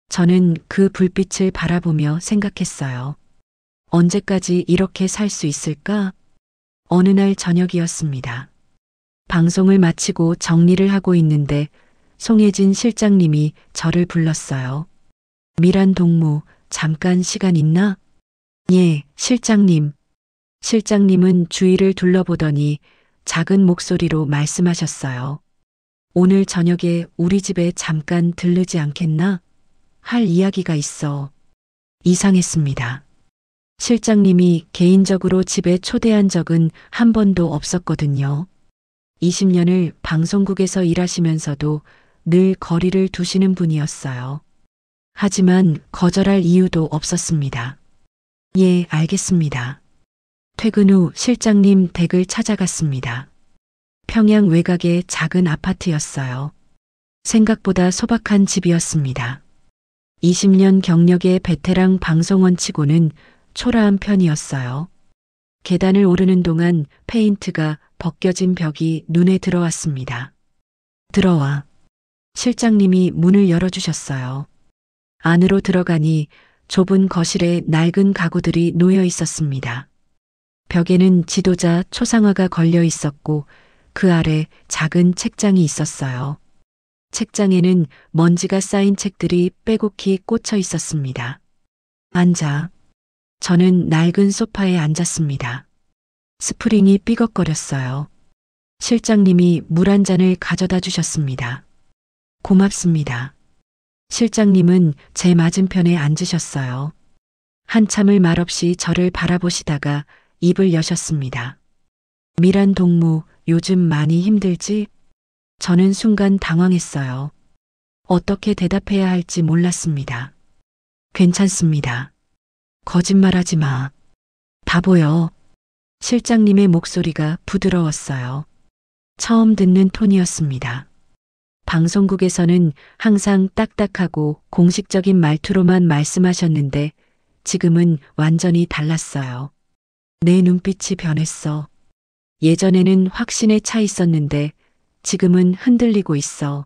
Speaker 1: 저는 그 불빛을 바라보며 생각했어요. 언제까지 이렇게 살 수 있을까? 어느 날 저녁이었습니다. 방송을 마치고 정리를 하고 있는데 송혜진 실장님이 저를 불렀어요. 미란 동무, 잠깐 시간 있나? 예, 실장님. 실장님은 주위를 둘러보더니 작은 목소리로 말씀하셨어요. 오늘 저녁에 우리 집에 잠깐 들르지 않겠나? 할 이야기가 있어. 이상했습니다. 실장님이 개인적으로 집에 초대한 적은 한 번도 없었거든요. 20년을 방송국에서 일하시면서도 늘 거리를 두시는 분이었어요. 하지만 거절할 이유도 없었습니다. 예, 알겠습니다. 퇴근 후 실장님 댁을 찾아갔습니다. 평양 외곽의 작은 아파트였어요. 생각보다 소박한 집이었습니다. 20년 경력의 베테랑 방송원치고는 초라한 편이었어요. 계단을 오르는 동안 페인트가 벗겨진 벽이 눈에 들어왔습니다. 들어와. 실장님이 문을 열어주셨어요. 안으로 들어가니 좁은 거실에 낡은 가구들이 놓여 있었습니다. 벽에는 지도자 초상화가 걸려 있었고 그 아래 작은 책장이 있었어요. 책장에는 먼지가 쌓인 책들이 빼곡히 꽂혀 있었습니다. 앉아. 저는 낡은 소파에 앉았습니다. 스프링이 삐걱거렸어요. 실장님이 물 한 잔을 가져다 주셨습니다. 고맙습니다. 실장님은 제 맞은편에 앉으셨어요. 한참을 말없이 저를 바라보시다가 입을 여셨습니다. 미란 동무, 요즘 많이 힘들지? 저는 순간 당황했어요. 어떻게 대답해야 할지 몰랐습니다. 괜찮습니다. 거짓말하지 마. 바보여. 실장님의 목소리가 부드러웠어요. 처음 듣는 톤이었습니다. 방송국에서는 항상 딱딱하고 공식적인 말투로만 말씀하셨는데 지금은 완전히 달랐어요. 내 눈빛이 변했어. 예전에는 확신에 차 있었는데 지금은 흔들리고 있어.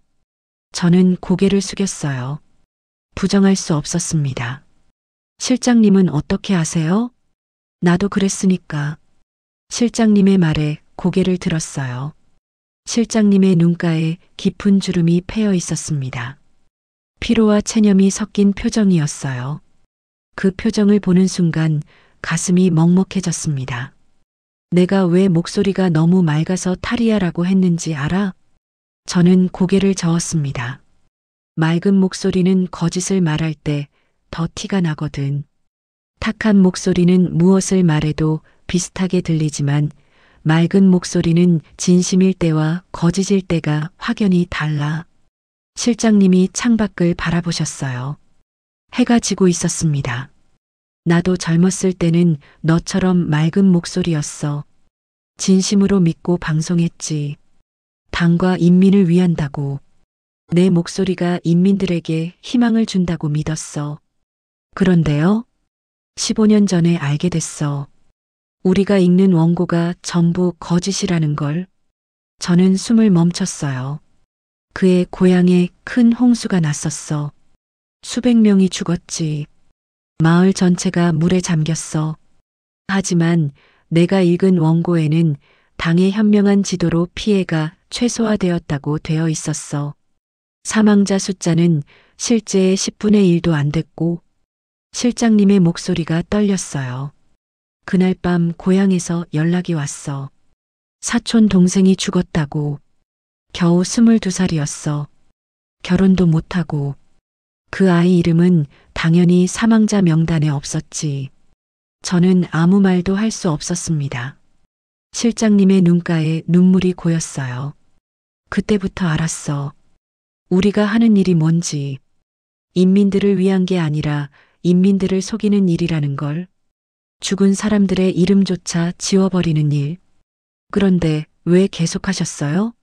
Speaker 1: 저는 고개를 숙였어요. 부정할 수 없었습니다. 실장님은 어떻게 아세요? 나도 그랬으니까. 실장님의 말에 고개를 들었어요. 실장님의 눈가에 깊은 주름이 패여 있었습니다. 피로와 체념이 섞인 표정이었어요. 그 표정을 보는 순간 가슴이 먹먹해졌습니다. 내가 왜 목소리가 너무 맑아서 탈이야라고 했는지 알아? 저는 고개를 저었습니다. 맑은 목소리는 거짓을 말할 때 더 티가 나거든. 탁한 목소리는 무엇을 말해도 비슷하게 들리지만 맑은 목소리는 진심일 때와 거짓일 때가 확연히 달라. 실장님이 창밖을 바라보셨어요. 해가 지고 있었습니다. 나도 젊었을 때는 너처럼 맑은 목소리였어. 진심으로 믿고 방송했지. 당과 인민을 위한다고. 내 목소리가 인민들에게 희망을 준다고 믿었어. 그런데요? 15년 전에 알게 됐어. 우리가 읽는 원고가 전부 거짓이라는 걸. 저는 숨을 멈췄어요. 그의 고향에 큰 홍수가 났었어. 수백 명이 죽었지. 마을 전체가 물에 잠겼어. 하지만 내가 읽은 원고에는 당의 현명한 지도로 피해가 최소화되었다고 되어 있었어. 사망자 숫자는 실제의 10분의 1도 안 됐고 실장님의 목소리가 떨렸어요. 그날 밤 고향에서 연락이 왔어. 사촌 동생이 죽었다고. 겨우 22살이었어. 결혼도 못하고. 그 아이 이름은 당연히 사망자 명단에 없었지. 저는 아무 말도 할 수 없었습니다. 실장님의 눈가에 눈물이 고였어요. 그때부터 알았어. 우리가 하는 일이 뭔지. 인민들을 위한 게 아니라 인민들을 속이는 일이라는 걸. 죽은 사람들의 이름조차 지워버리는 일. 그런데 왜 계속하셨어요?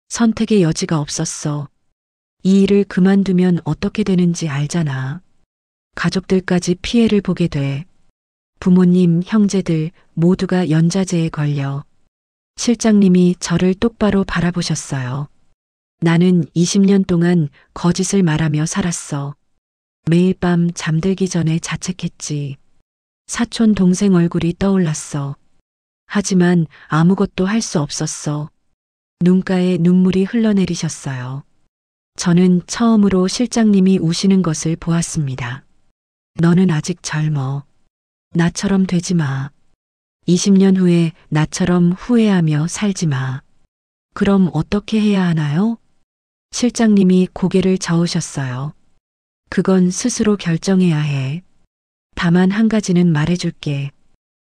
Speaker 1: 선택의 여지가 없었어. 이 일을 그만두면 어떻게 되는지 알잖아. 가족들까지 피해를 보게 돼. 부모님, 형제들 모두가 연좌제에 걸려. 실장님이 저를 똑바로 바라보셨어요. 나는 20년 동안 거짓을 말하며 살았어. 매일 밤 잠들기 전에 자책했지. 사촌 동생 얼굴이 떠올랐어. 하지만 아무것도 할 수 없었어. 눈가에 눈물이 흘러내리셨어요. 저는 처음으로 실장님이 우시는 것을 보았습니다. 너는 아직 젊어. 나처럼 되지 마. 20년 후에 나처럼 후회하며 살지 마. 그럼 어떻게 해야 하나요? 실장님이 고개를 저으셨어요. 그건 스스로 결정해야 해. 다만 한 가지는 말해줄게.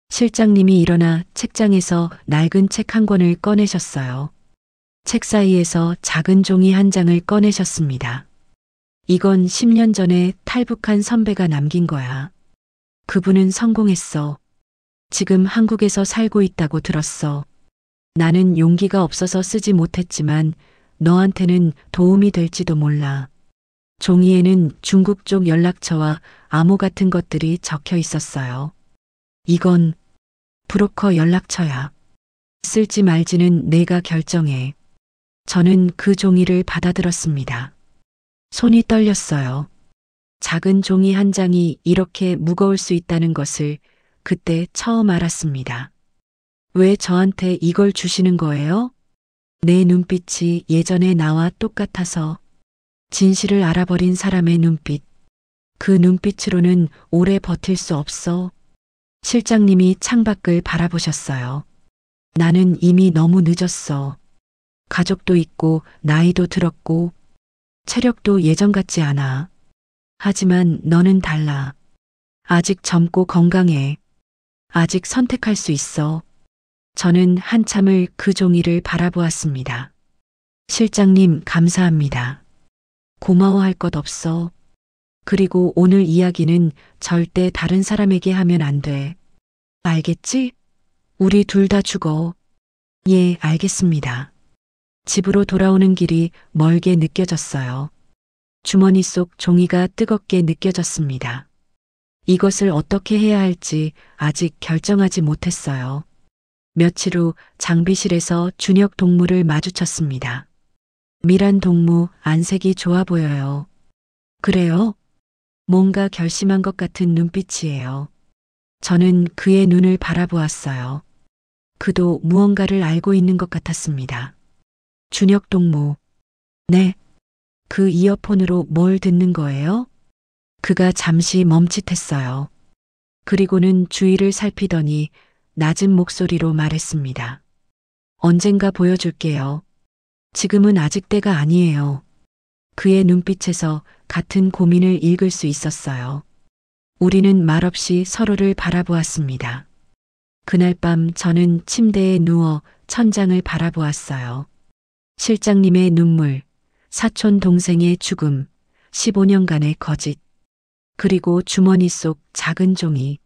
Speaker 1: 실장님이 일어나 책장에서 낡은 책 한 권을 꺼내셨어요. 책 사이에서 작은 종이 한 장을 꺼내셨습니다. 이건 10년 전에 탈북한 선배가 남긴 거야. 그분은 성공했어. 지금 한국에서 살고 있다고 들었어. 나는 용기가 없어서 쓰지 못했지만 너한테는 도움이 될지도 몰라. 종이에는 중국 쪽 연락처와 암호 같은 것들이 적혀 있었어요. 이건 브로커 연락처야. 쓸지 말지는 내가 결정해. 저는 그 종이를 받아들었습니다. 손이 떨렸어요. 작은 종이 한 장이 이렇게 무거울 수 있다는 것을 그때 처음 알았습니다. 왜 저한테 이걸 주시는 거예요? 내 눈빛이 예전에 나와 똑같아서 진실을 알아버린 사람의 눈빛. 그 눈빛으로는 오래 버틸 수 없어. 실장님이 창밖을 바라보셨어요. 나는 이미 너무 늦었어. 가족도 있고 나이도 들었고 체력도 예전 같지 않아. 하지만 너는 달라. 아직 젊고 건강해. 아직 선택할 수 있어. 저는 한참을 그 종이를 바라보았습니다. 실장님, 감사합니다. 고마워할 것 없어. 그리고 오늘 이야기는 절대 다른 사람에게 하면 안 돼. 알겠지? 우리 둘 다 죽어. 예, 알겠습니다. 집으로 돌아오는 길이 멀게 느껴졌어요. 주머니 속 종이가 뜨겁게 느껴졌습니다. 이것을 어떻게 해야 할지 아직 결정하지 못했어요. 며칠 후 장비실에서 준혁 동무를 마주쳤습니다. 미란 동무, 안색이 좋아 보여요. 그래요? 뭔가 결심한 것 같은 눈빛이에요. 저는 그의 눈을 바라보았어요. 그도 무언가를 알고 있는 것 같았습니다. 준혁 동무. 네. 그 이어폰으로 뭘 듣는 거예요? 그가 잠시 멈칫했어요. 그리고는 주위를 살피더니 낮은 목소리로 말했습니다. 언젠가 보여줄게요. 지금은 아직 때가 아니에요. 그의 눈빛에서 같은 고민을 읽을 수 있었어요. 우리는 말없이 서로를 바라보았습니다. 그날 밤 저는 침대에 누워 천장을 바라보았어요. 실장님의 눈물, 사촌 동생의 죽음, 15년간의 거짓, 그리고 주머니 속 작은 종이.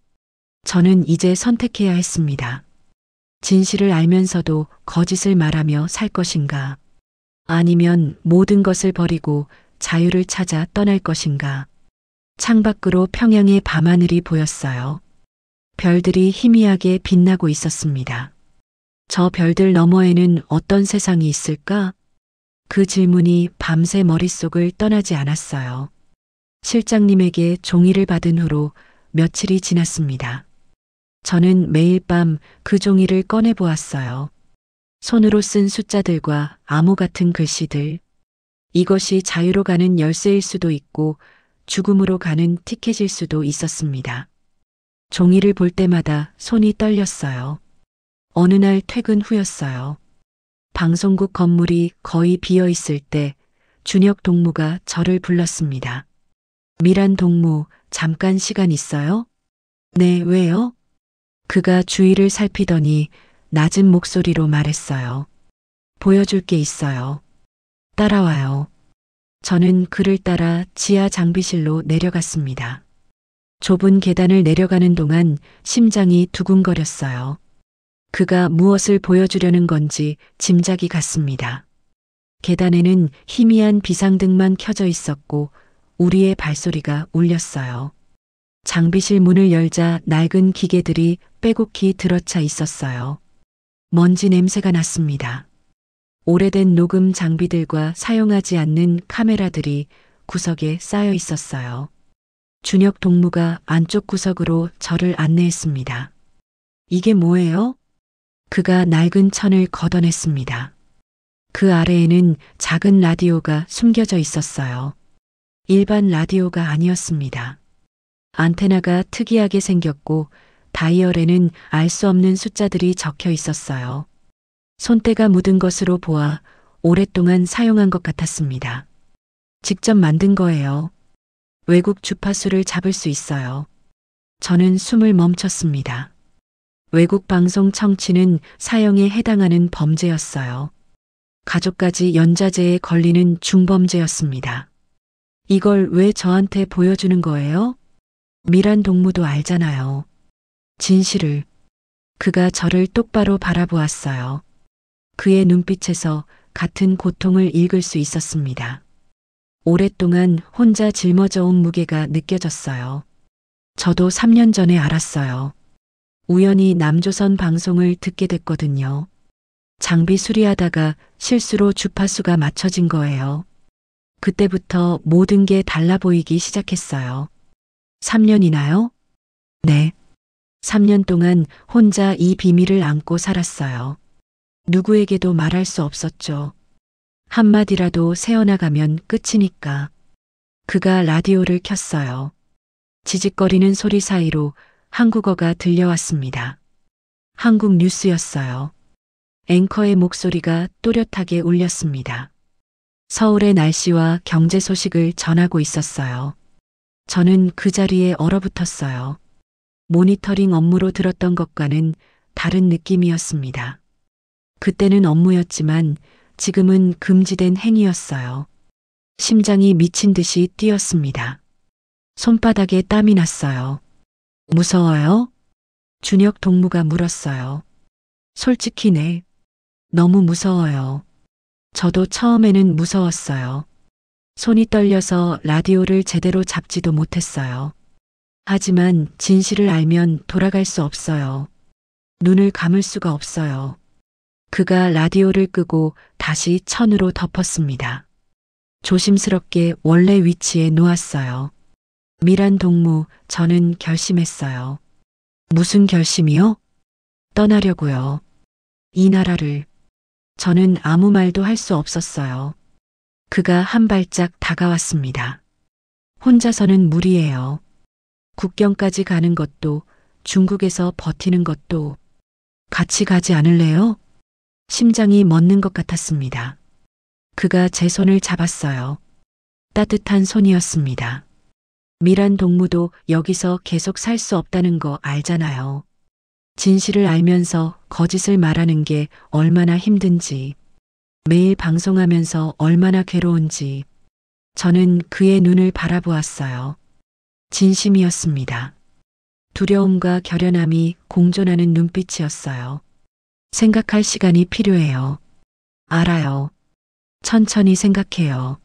Speaker 1: 저는 이제 선택해야 했습니다. 진실을 알면서도 거짓을 말하며 살 것인가? 아니면 모든 것을 버리고 자유를 찾아 떠날 것인가? 창밖으로 평양의 밤하늘이 보였어요. 별들이 희미하게 빛나고 있었습니다. 저 별들 너머에는 어떤 세상이 있을까? 그 질문이 밤새 머릿속을 떠나지 않았어요. 실장님에게 종이를 받은 후로 며칠이 지났습니다. 저는 매일 밤 그 종이를 꺼내 보았어요. 손으로 쓴 숫자들과 암호 같은 글씨들. 이것이 자유로 가는 열쇠일 수도 있고 죽음으로 가는 티켓일 수도 있었습니다. 종이를 볼 때마다 손이 떨렸어요. 어느 날 퇴근 후였어요. 방송국 건물이 거의 비어 있을 때 준혁 동무가 저를 불렀습니다. 미란 동무, 잠깐 시간 있어요? 네, 왜요? 그가 주위를 살피더니 낮은 목소리로 말했어요. 보여줄 게 있어요. 따라와요. 저는 그를 따라 지하 장비실로 내려갔습니다. 좁은 계단을 내려가는 동안 심장이 두근거렸어요. 그가 무엇을 보여주려는 건지 짐작이 갔습니다. 계단에는 희미한 비상등만 켜져 있었고 우리의 발소리가 울렸어요. 장비실 문을 열자 낡은 기계들이 빼곡히 들어차 있었어요. 먼지 냄새가 났습니다. 오래된 녹음 장비들과 사용하지 않는 카메라들이 구석에 쌓여 있었어요. 준혁 동무가 안쪽 구석으로 저를 안내했습니다. 이게 뭐예요? 그가 낡은 천을 걷어냈습니다. 그 아래에는 작은 라디오가 숨겨져 있었어요. 일반 라디오가 아니었습니다. 안테나가 특이하게 생겼고 다이얼에는 알 수 없는 숫자들이 적혀 있었어요. 손때가 묻은 것으로 보아 오랫동안 사용한 것 같았습니다. 직접 만든 거예요. 외국 주파수를 잡을 수 있어요. 저는 숨을 멈췄습니다. 외국 방송 청취는 사형에 해당하는 범죄였어요. 가족까지 연좌제에 걸리는 중범죄였습니다. 이걸 왜 저한테 보여주는 거예요? 미란 동무도 알잖아요. 진실을. 그가 저를 똑바로 바라보았어요. 그의 눈빛에서 같은 고통을 읽을 수 있었습니다. 오랫동안 혼자 짊어져 온 무게가 느껴졌어요. 저도 3년 전에 알았어요. 우연히 남조선 방송을 듣게 됐거든요. 장비 수리하다가 실수로 주파수가 맞춰진 거예요. 그때부터 모든 게 달라 보이기 시작했어요. 3년이나요? 네. 3년 동안 혼자 이 비밀을 안고 살았어요. 누구에게도 말할 수 없었죠. 한마디라도 새어나가면 끝이니까. 그가 라디오를 켰어요. 지직거리는 소리 사이로 한국어가 들려왔습니다. 한국 뉴스였어요. 앵커의 목소리가 또렷하게 울렸습니다. 서울의 날씨와 경제 소식을 전하고 있었어요. 저는 그 자리에 얼어붙었어요. 모니터링 업무로 들었던 것과는 다른 느낌이었습니다. 그때는 업무였지만 지금은 금지된 행위였어요. 심장이 미친 듯이 뛰었습니다. 손바닥에 땀이 났어요. 무서워요? 준혁 동무가 물었어요. 솔직히 네. 너무 무서워요. 저도 처음에는 무서웠어요. 손이 떨려서 라디오를 제대로 잡지도 못했어요. 하지만 진실을 알면 돌아갈 수 없어요. 눈을 감을 수가 없어요. 그가 라디오를 끄고 다시 천으로 덮었습니다. 조심스럽게 원래 위치에 놓았어요. 미란 동무, 저는 결심했어요. 무슨 결심이요? 떠나려고요. 이 나라를. 저는 아무 말도 할 수 없었어요. 그가 한 발짝 다가왔습니다. 혼자서는 무리예요. 국경까지 가는 것도, 중국에서 버티는 것도. 같이 가지 않을래요? 심장이 멎는 것 같았습니다. 그가 제 손을 잡았어요. 따뜻한 손이었습니다. 미란 동무도 여기서 계속 살 수 없다는 거 알잖아요. 진실을 알면서 거짓을 말하는 게 얼마나 힘든지, 매일 방송하면서 얼마나 괴로운지, 저는 그의 눈을 바라보았어요. 진심이었습니다. 두려움과 결연함이 공존하는 눈빛이었어요. 생각할 시간이 필요해요. 알아요. 천천히 생각해요.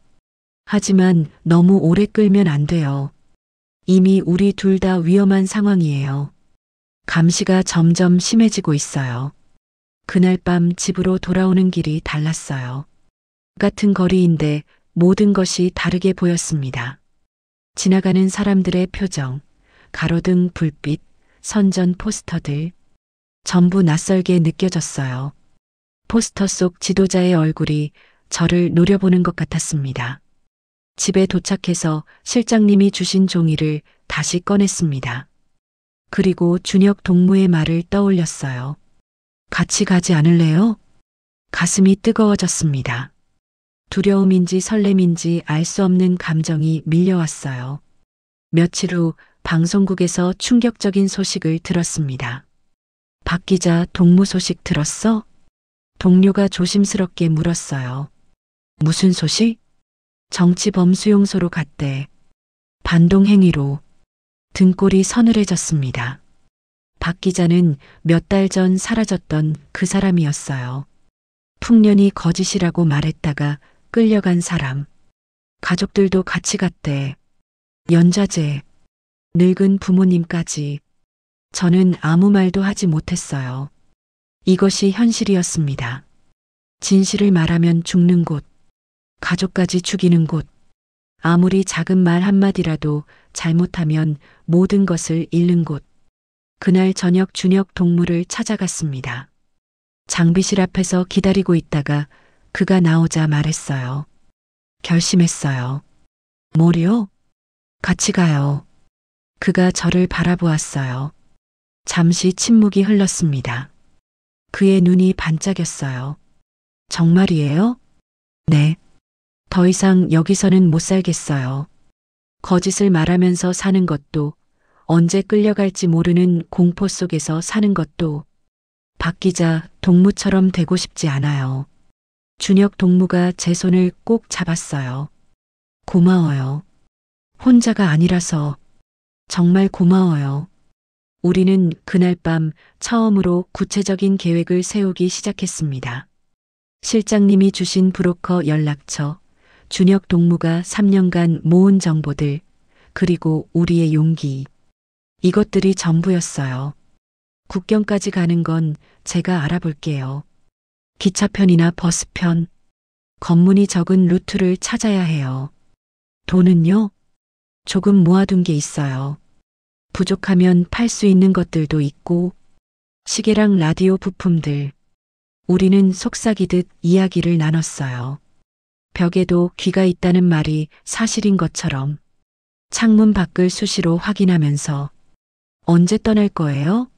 Speaker 1: 하지만 너무 오래 끌면 안 돼요. 이미 우리 둘 다 위험한 상황이에요. 감시가 점점 심해지고 있어요. 그날 밤 집으로 돌아오는 길이 달랐어요. 같은 거리인데 모든 것이 다르게 보였습니다. 지나가는 사람들의 표정, 가로등 불빛, 선전 포스터들, 전부 낯설게 느껴졌어요. 포스터 속 지도자의 얼굴이 저를 노려보는 것 같았습니다. 집에 도착해서 실장님이 주신 종이를 다시 꺼냈습니다. 그리고 준혁 동무의 말을 떠올렸어요. 같이 가지 않을래요? 가슴이 뜨거워졌습니다. 두려움인지 설렘인지 알 수 없는 감정이 밀려왔어요. 며칠 후 방송국에서 충격적인 소식을 들었습니다. 박 기자 동무 소식 들었어? 동료가 조심스럽게 물었어요. 무슨 소식? 정치범수용소로 갔대. 반동 행위로. 등골이 서늘해졌습니다. 박 기자는 몇 달 전 사라졌던 그 사람이었어요. 풍년이 거짓이라고 말했다가 끌려간 사람. 가족들도 같이 갔대. 연좌제. 늙은 부모님까지. 저는 아무 말도 하지 못했어요. 이것이 현실이었습니다. 진실을 말하면 죽는 곳. 가족까지 죽이는 곳. 아무리 작은 말 한마디라도 잘못하면 모든 것을 잃는 곳. 그날 저녁 준혁 동무를 찾아갔습니다. 장비실 앞에서 기다리고 있다가 그가 나오자 말했어요. 결심했어요. 뭐요? 같이 가요. 그가 저를 바라보았어요. 잠시 침묵이 흘렀습니다. 그의 눈이 반짝였어요. 정말이에요? 네. 더 이상 여기서는 못 살겠어요. 거짓을 말하면서 사는 것도, 언제 끌려갈지 모르는 공포 속에서 사는 것도, 박 기자, 동무처럼 되고 싶지 않아요. 준혁 동무가 제 손을 꼭 잡았어요. 고마워요. 혼자가 아니라서 정말 고마워요. 우리는 그날 밤 처음으로 구체적인 계획을 세우기 시작했습니다. 실장님이 주신 브로커 연락처, 준혁 동무가 3년간 모은 정보들, 그리고 우리의 용기. 이것들이 전부였어요. 국경까지 가는 건 제가 알아볼게요. 기차편이나 버스편, 검문이 적은 루트를 찾아야 해요. 돈은요? 조금 모아둔 게 있어요. 부족하면 팔 수 있는 것들도 있고, 시계랑 라디오 부품들. 우리는 속삭이듯 이야기를 나눴어요. 벽에도 귀가 있다는 말이 사실인 것처럼. 창문 밖을 수시로 확인하면서. 언제 떠날 거예요?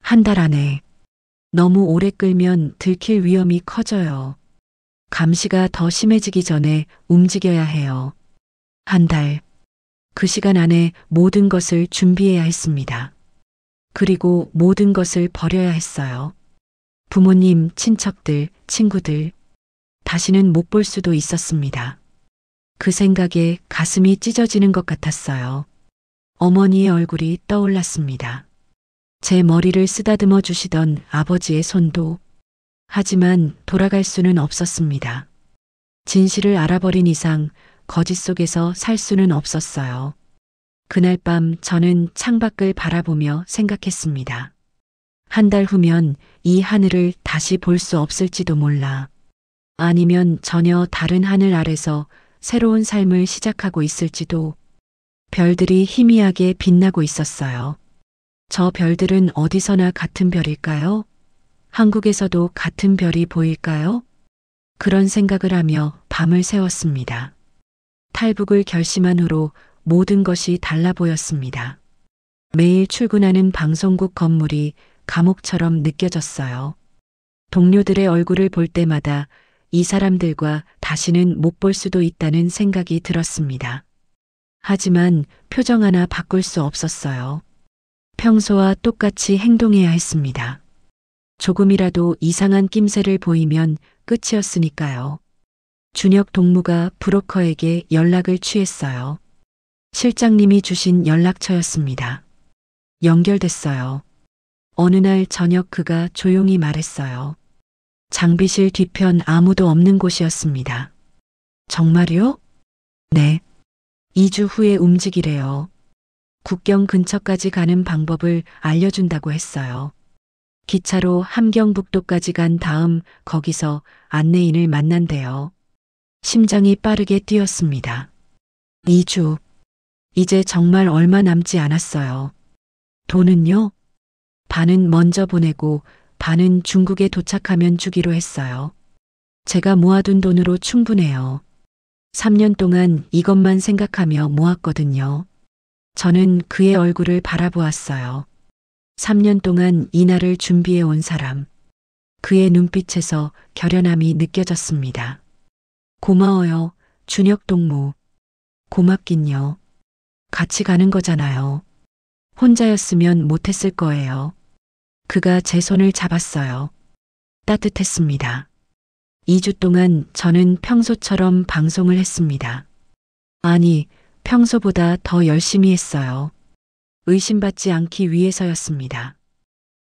Speaker 1: 한 달 안에. 너무 오래 끌면 들킬 위험이 커져요. 감시가 더 심해지기 전에 움직여야 해요. 한 달. 그 시간 안에 모든 것을 준비해야 했습니다. 그리고 모든 것을 버려야 했어요. 부모님, 친척들, 친구들. 다시는 못 볼 수도 있었습니다. 그 생각에 가슴이 찢어지는 것 같았어요. 어머니의 얼굴이 떠올랐습니다. 제 머리를 쓰다듬어 주시던 아버지의 손도. 하지만 돌아갈 수는 없었습니다. 진실을 알아버린 이상 거짓 속에서 살 수는 없었어요. 그날 밤 저는 창밖을 바라보며 생각했습니다. 한 달 후면 이 하늘을 다시 볼 수 없을지도 몰라. 아니면 전혀 다른 하늘 아래서 새로운 삶을 시작하고 있을지도. 별들이 희미하게 빛나고 있었어요. 저 별들은 어디서나 같은 별일까요? 한국에서도 같은 별이 보일까요? 그런 생각을 하며 밤을 새웠습니다. 탈북을 결심한 후로 모든 것이 달라 보였습니다. 매일 출근하는 방송국 건물이 감옥처럼 느껴졌어요. 동료들의 얼굴을 볼 때마다 이 사람들과 다시는 못 볼 수도 있다는 생각이 들었습니다. 하지만 표정 하나 바꿀 수 없었어요. 평소와 똑같이 행동해야 했습니다. 조금이라도 이상한 낌새를 보이면 끝이었으니까요. 준혁 동무가 브로커에게 연락을 취했어요. 실장님이 주신 연락처였습니다. 연결됐어요. 어느 날 저녁 그가 조용히 말했어요. 장비실 뒤편 아무도 없는 곳이었습니다. 정말요? 네. 2주 후에 움직이래요. 국경 근처까지 가는 방법을 알려준다고 했어요. 기차로 함경북도까지 간 다음 거기서 안내인을 만난대요. 심장이 빠르게 뛰었습니다. 2주. 이제 정말 얼마 남지 않았어요. 돈은요? 반은 먼저 보내고 반은 중국에 도착하면 주기로 했어요. 제가 모아둔 돈으로 충분해요. 3년 동안 이것만 생각하며 모았거든요. 저는 그의 얼굴을 바라보았어요. 3년 동안 이 날을 준비해 온 사람. 그의 눈빛에서 결연함이 느껴졌습니다. 고마워요, 준혁 동무. 고맙긴요. 같이 가는 거잖아요. 혼자였으면 못했을 거예요. 그가 제 손을 잡았어요. 따뜻했습니다. 2주 동안 저는 평소처럼 방송을 했습니다. 아니, 평소보다 더 열심히 했어요. 의심받지 않기 위해서였습니다.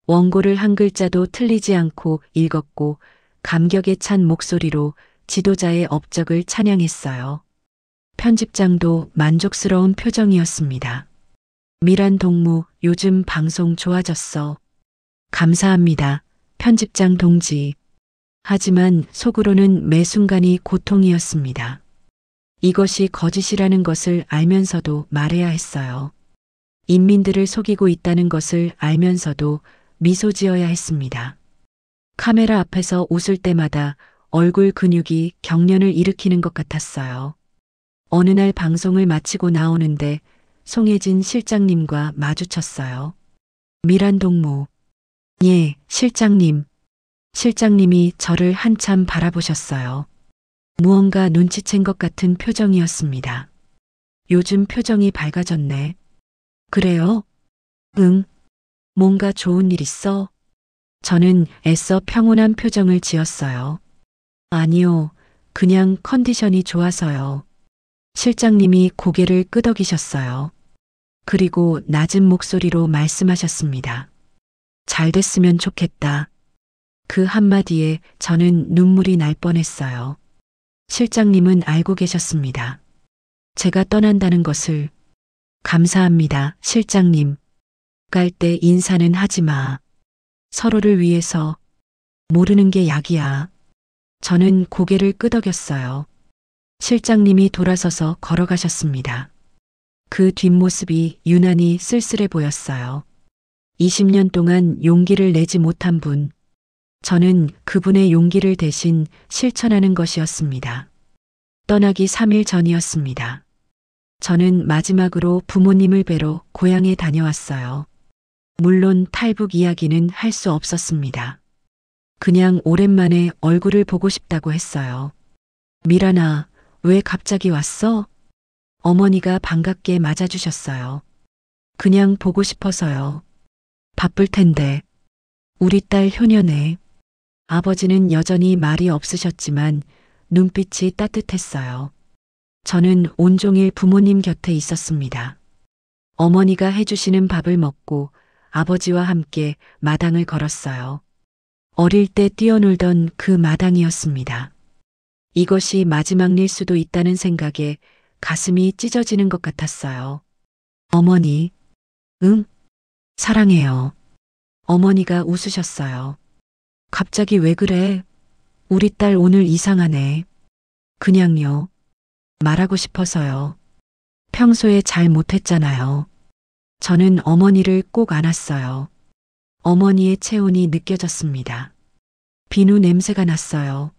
Speaker 1: 원고를 한 글자도 틀리지 않고 읽었고 감격에 찬 목소리로 지도자의 업적을 찬양했어요. 편집장도 만족스러운 표정이었습니다. 미란 동무, 요즘 방송 좋아졌어. 감사합니다, 편집장 동지. 하지만 속으로는 매 순간이 고통이었습니다. 이것이 거짓이라는 것을 알면서도 말해야 했어요. 인민들을 속이고 있다는 것을 알면서도 미소 지어야 했습니다. 카메라 앞에서 웃을 때마다 얼굴 근육이 경련을 일으키는 것 같았어요. 어느 날 방송을 마치고 나오는데 송혜진 실장님과 마주쳤어요. 미란 동무. 예, 실장님. 실장님이 저를 한참 바라보셨어요. 무언가 눈치챈 것 같은 표정이었습니다. 요즘 표정이 밝아졌네. 그래요? 응. 뭔가 좋은 일 있어? 저는 애써 평온한 표정을 지었어요. 아니요. 그냥 컨디션이 좋아서요. 실장님이 고개를 끄덕이셨어요. 그리고 낮은 목소리로 말씀하셨습니다. 잘 됐으면 좋겠다. 그 한마디에 저는 눈물이 날 뻔했어요. 실장님은 알고 계셨습니다. 제가 떠난다는 것을. 감사합니다, 실장님. 갈 때 인사는 하지 마. 서로를 위해서. 모르는 게 약이야. 저는 고개를 끄덕였어요. 실장님이 돌아서서 걸어가셨습니다. 그 뒷모습이 유난히 쓸쓸해 보였어요. 20년 동안 용기를 내지 못한 분. 저는 그분의 용기를 대신 실천하는 것이었습니다. 떠나기 3일 전이었습니다. 저는 마지막으로 부모님을 뵈러 고향에 다녀왔어요. 물론 탈북 이야기는 할 수 없었습니다. 그냥 오랜만에 얼굴을 보고 싶다고 했어요. 미란아, 왜 갑자기 왔어? 어머니가 반갑게 맞아주셨어요. 그냥 보고 싶어서요. 바쁠 텐데. 우리 딸 효녀네. 아버지는 여전히 말이 없으셨지만 눈빛이 따뜻했어요. 저는 온종일 부모님 곁에 있었습니다. 어머니가 해주시는 밥을 먹고 아버지와 함께 마당을 걸었어요. 어릴 때 뛰어놀던 그 마당이었습니다. 이것이 마지막 일 수도 있다는 생각에 가슴이 찢어지는 것 같았어요. 어머니, 응? 사랑해요. 어머니가 웃으셨어요. 갑자기 왜 그래? 우리 딸 오늘 이상하네. 그냥요. 말하고 싶어서요. 평소에 잘 못했잖아요. 저는 어머니를 꼭 안았어요. 어머니의 체온이 느껴졌습니다. 비누 냄새가 났어요.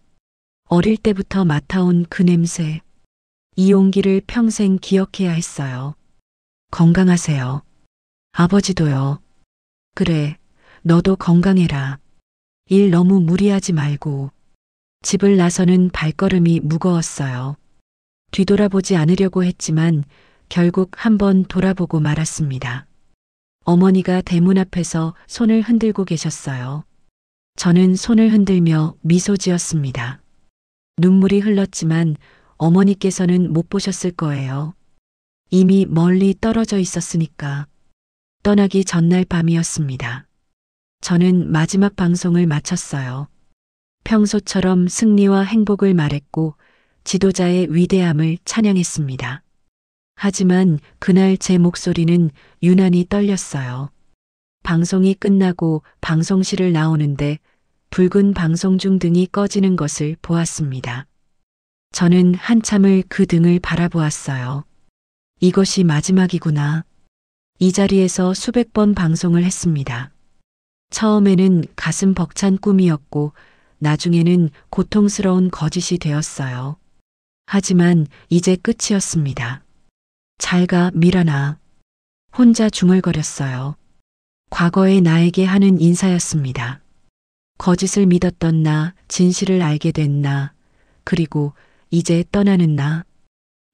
Speaker 1: 어릴 때부터 맡아온 그 냄새. 이 용기를 평생 기억해야 했어요. 건강하세요. 아버지도요. 그래, 너도 건강해라. 일 너무 무리하지 말고. 집을 나서는 발걸음이 무거웠어요. 뒤돌아보지 않으려고 했지만 결국 한번 돌아보고 말았습니다. 어머니가 대문 앞에서 손을 흔들고 계셨어요. 저는 손을 흔들며 미소 지었습니다. 눈물이 흘렀지만 어머니께서는 못 보셨을 거예요. 이미 멀리 떨어져 있었으니까. 떠나기 전날 밤이었습니다. 저는 마지막 방송을 마쳤어요. 평소처럼 승리와 행복을 말했고 지도자의 위대함을 찬양했습니다. 하지만 그날 제 목소리는 유난히 떨렸어요. 방송이 끝나고 방송실을 나오는데 붉은 방송중 등이 꺼지는 것을 보았습니다. 저는 한참을 그 등을 바라보았어요. 이것이 마지막이구나. 이 자리에서 수백 번 방송을 했습니다. 처음에는 가슴 벅찬 꿈이었고 나중에는 고통스러운 거짓이 되었어요. 하지만 이제 끝이었습니다. 잘 가, 미란아. 혼자 중얼거렸어요. 과거의 나에게 하는 인사였습니다. 거짓을 믿었던 나, 진실을 알게 된 나, 그리고 이제 떠나는 나.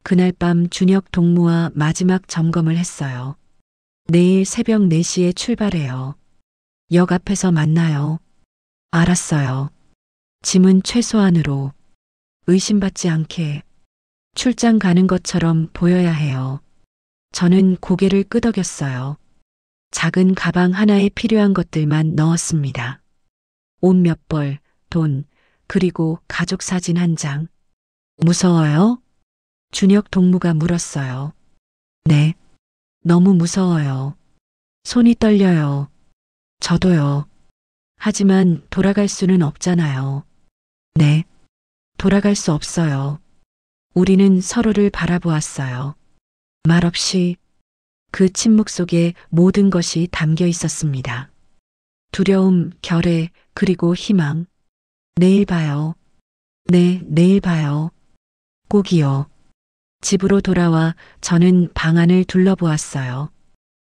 Speaker 1: 그날 밤 준혁 동무와 마지막 점검을 했어요. 내일 새벽 4시에 출발해요. 역 앞에서 만나요. 알았어요. 짐은 최소한으로. 의심받지 않게. 출장 가는 것처럼 보여야 해요. 저는 고개를 끄덕였어요. 작은 가방 하나에 필요한 것들만 넣었습니다. 옷 몇 벌, 돈, 그리고 가족 사진 한 장. 무서워요? 준혁 동무가 물었어요. 네. 너무 무서워요. 손이 떨려요. 저도요. 하지만 돌아갈 수는 없잖아요. 네. 돌아갈 수 없어요. 우리는 서로를 바라보았어요. 말없이 그 침묵 속에 모든 것이 담겨 있었습니다. 두려움, 결애, 그리고 희망. 내일 봐요. 네, 내일 봐요. 꼭이요. 집으로 돌아와 저는 방 안을 둘러보았어요.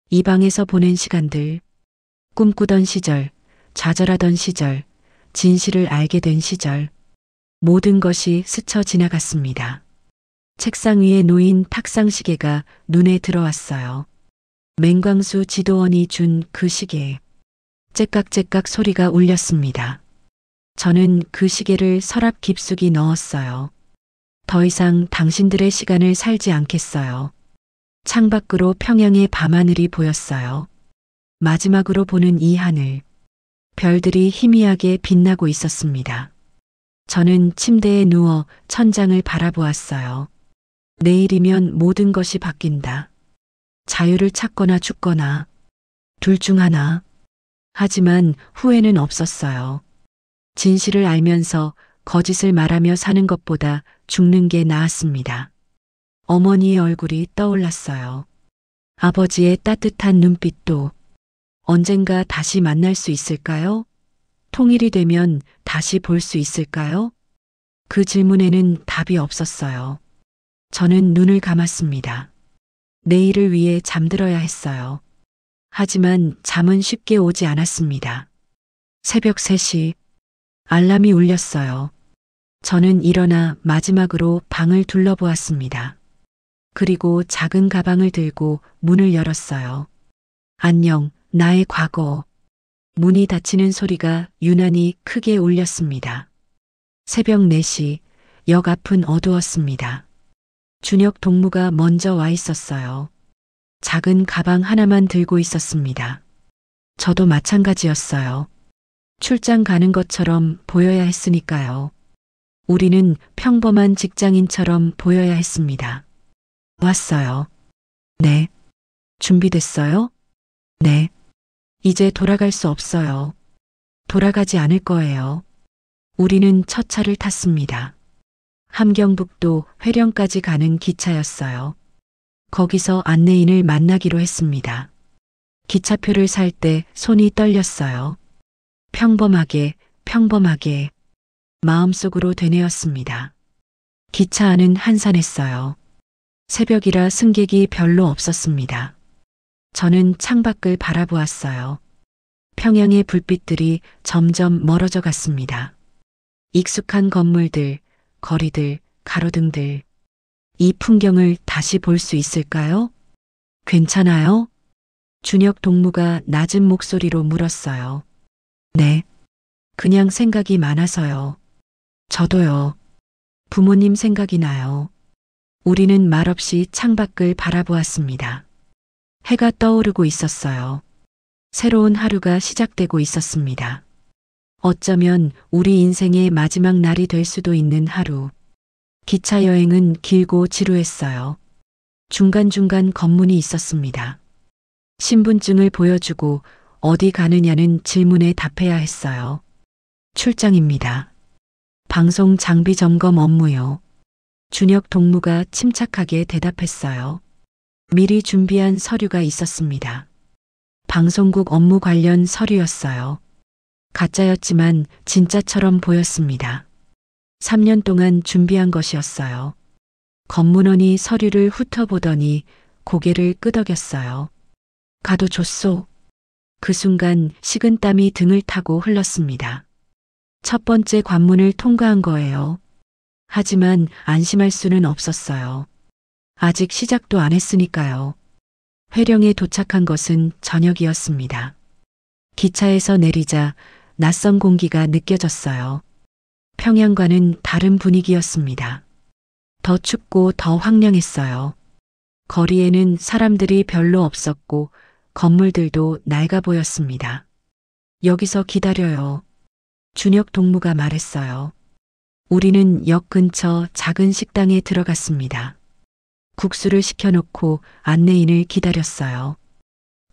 Speaker 1: 이 방에서 보낸 시간들, 꿈꾸던 시절, 좌절하던 시절, 진실을 알게 된 시절, 모든 것이 스쳐 지나갔습니다. 책상 위에 놓인 탁상시계가 눈에 들어왔어요. 맹광수 지도원이 준 그 시계. 째깍째깍 소리가 울렸습니다. 저는 그 시계를 서랍 깊숙이 넣었어요. 더 이상 당신들의 시간을 살지 않겠어요. 창밖으로 평양의 밤하늘이 보였어요. 마지막으로 보는 이 하늘. 별들이 희미하게 빛나고 있었습니다. 저는 침대에 누워 천장을 바라보았어요. 내일이면 모든 것이 바뀐다. 자유를 찾거나 죽거나, 둘 중 하나. 하지만 후회는 없었어요. 진실을 알면서 거짓을 말하며 사는 것보다 죽는 게 나았습니다. 어머니의 얼굴이 떠올랐어요. 아버지의 따뜻한 눈빛도. 언젠가 다시 만날 수 있을까요? 통일이 되면 다시 볼 수 있을까요? 그 질문에는 답이 없었어요. 저는 눈을 감았습니다. 내일을 위해 잠들어야 했어요. 하지만 잠은 쉽게 오지 않았습니다. 새벽 3시, 알람이 울렸어요. 저는 일어나 마지막으로 방을 둘러보았습니다. 그리고 작은 가방을 들고 문을 열었어요. 안녕, 나의 과거. 문이 닫히는 소리가 유난히 크게 울렸습니다. 새벽 4시, 역 앞은 어두웠습니다. 준혁 동무가 먼저 와 있었어요. 작은 가방 하나만 들고 있었습니다. 저도 마찬가지였어요. 출장 가는 것처럼 보여야 했으니까요. 우리는 평범한 직장인처럼 보여야 했습니다. 왔어요. 네. 준비됐어요? 네. 이제 돌아갈 수 없어요. 돌아가지 않을 거예요. 우리는 첫 차를 탔습니다. 함경북도 회령까지 가는 기차였어요. 거기서 안내인을 만나기로 했습니다. 기차표를 살 때 손이 떨렸어요. 평범하게, 평범하게 마음속으로 되뇌었습니다. 기차 안은 한산했어요. 새벽이라 승객이 별로 없었습니다. 저는 창밖을 바라보았어요. 평양의 불빛들이 점점 멀어져 갔습니다. 익숙한 건물들, 거리들, 가로등들. 이 풍경을 다시 볼 수 있을까요? 괜찮아요? 준혁 동무가 낮은 목소리로 물었어요. 네. 그냥 생각이 많아서요. 저도요. 부모님 생각이 나요. 우리는 말없이 창밖을 바라보았습니다. 해가 떠오르고 있었어요. 새로운 하루가 시작되고 있었습니다. 어쩌면 우리 인생의 마지막 날이 될 수도 있는 하루. 기차 여행은 길고 지루했어요. 중간중간 검문이 있었습니다. 신분증을 보여주고 어디 가느냐는 질문에 답해야 했어요. 출장입니다. 방송 장비 점검 업무요. 준혁 동무가 침착하게 대답했어요. 미리 준비한 서류가 있었습니다. 방송국 업무 관련 서류였어요. 가짜였지만 진짜처럼 보였습니다. 3년 동안 준비한 것이었어요. 검문원이 서류를 훑어보더니 고개를 끄덕였어요. 가도 좋소. 그 순간 식은땀이 등을 타고 흘렀습니다. 첫 번째 관문을 통과한 거예요. 하지만 안심할 수는 없었어요. 아직 시작도 안 했으니까요. 회령에 도착한 것은 저녁이었습니다. 기차에서 내리자 낯선 공기가 느껴졌어요. 평양과는 다른 분위기였습니다. 더 춥고 더 황량했어요. 거리에는 사람들이 별로 없었고 건물들도 낡아 보였습니다. 여기서 기다려요. 준혁 동무가 말했어요. 우리는 역 근처 작은 식당에 들어갔습니다. 국수를 시켜놓고 안내인을 기다렸어요.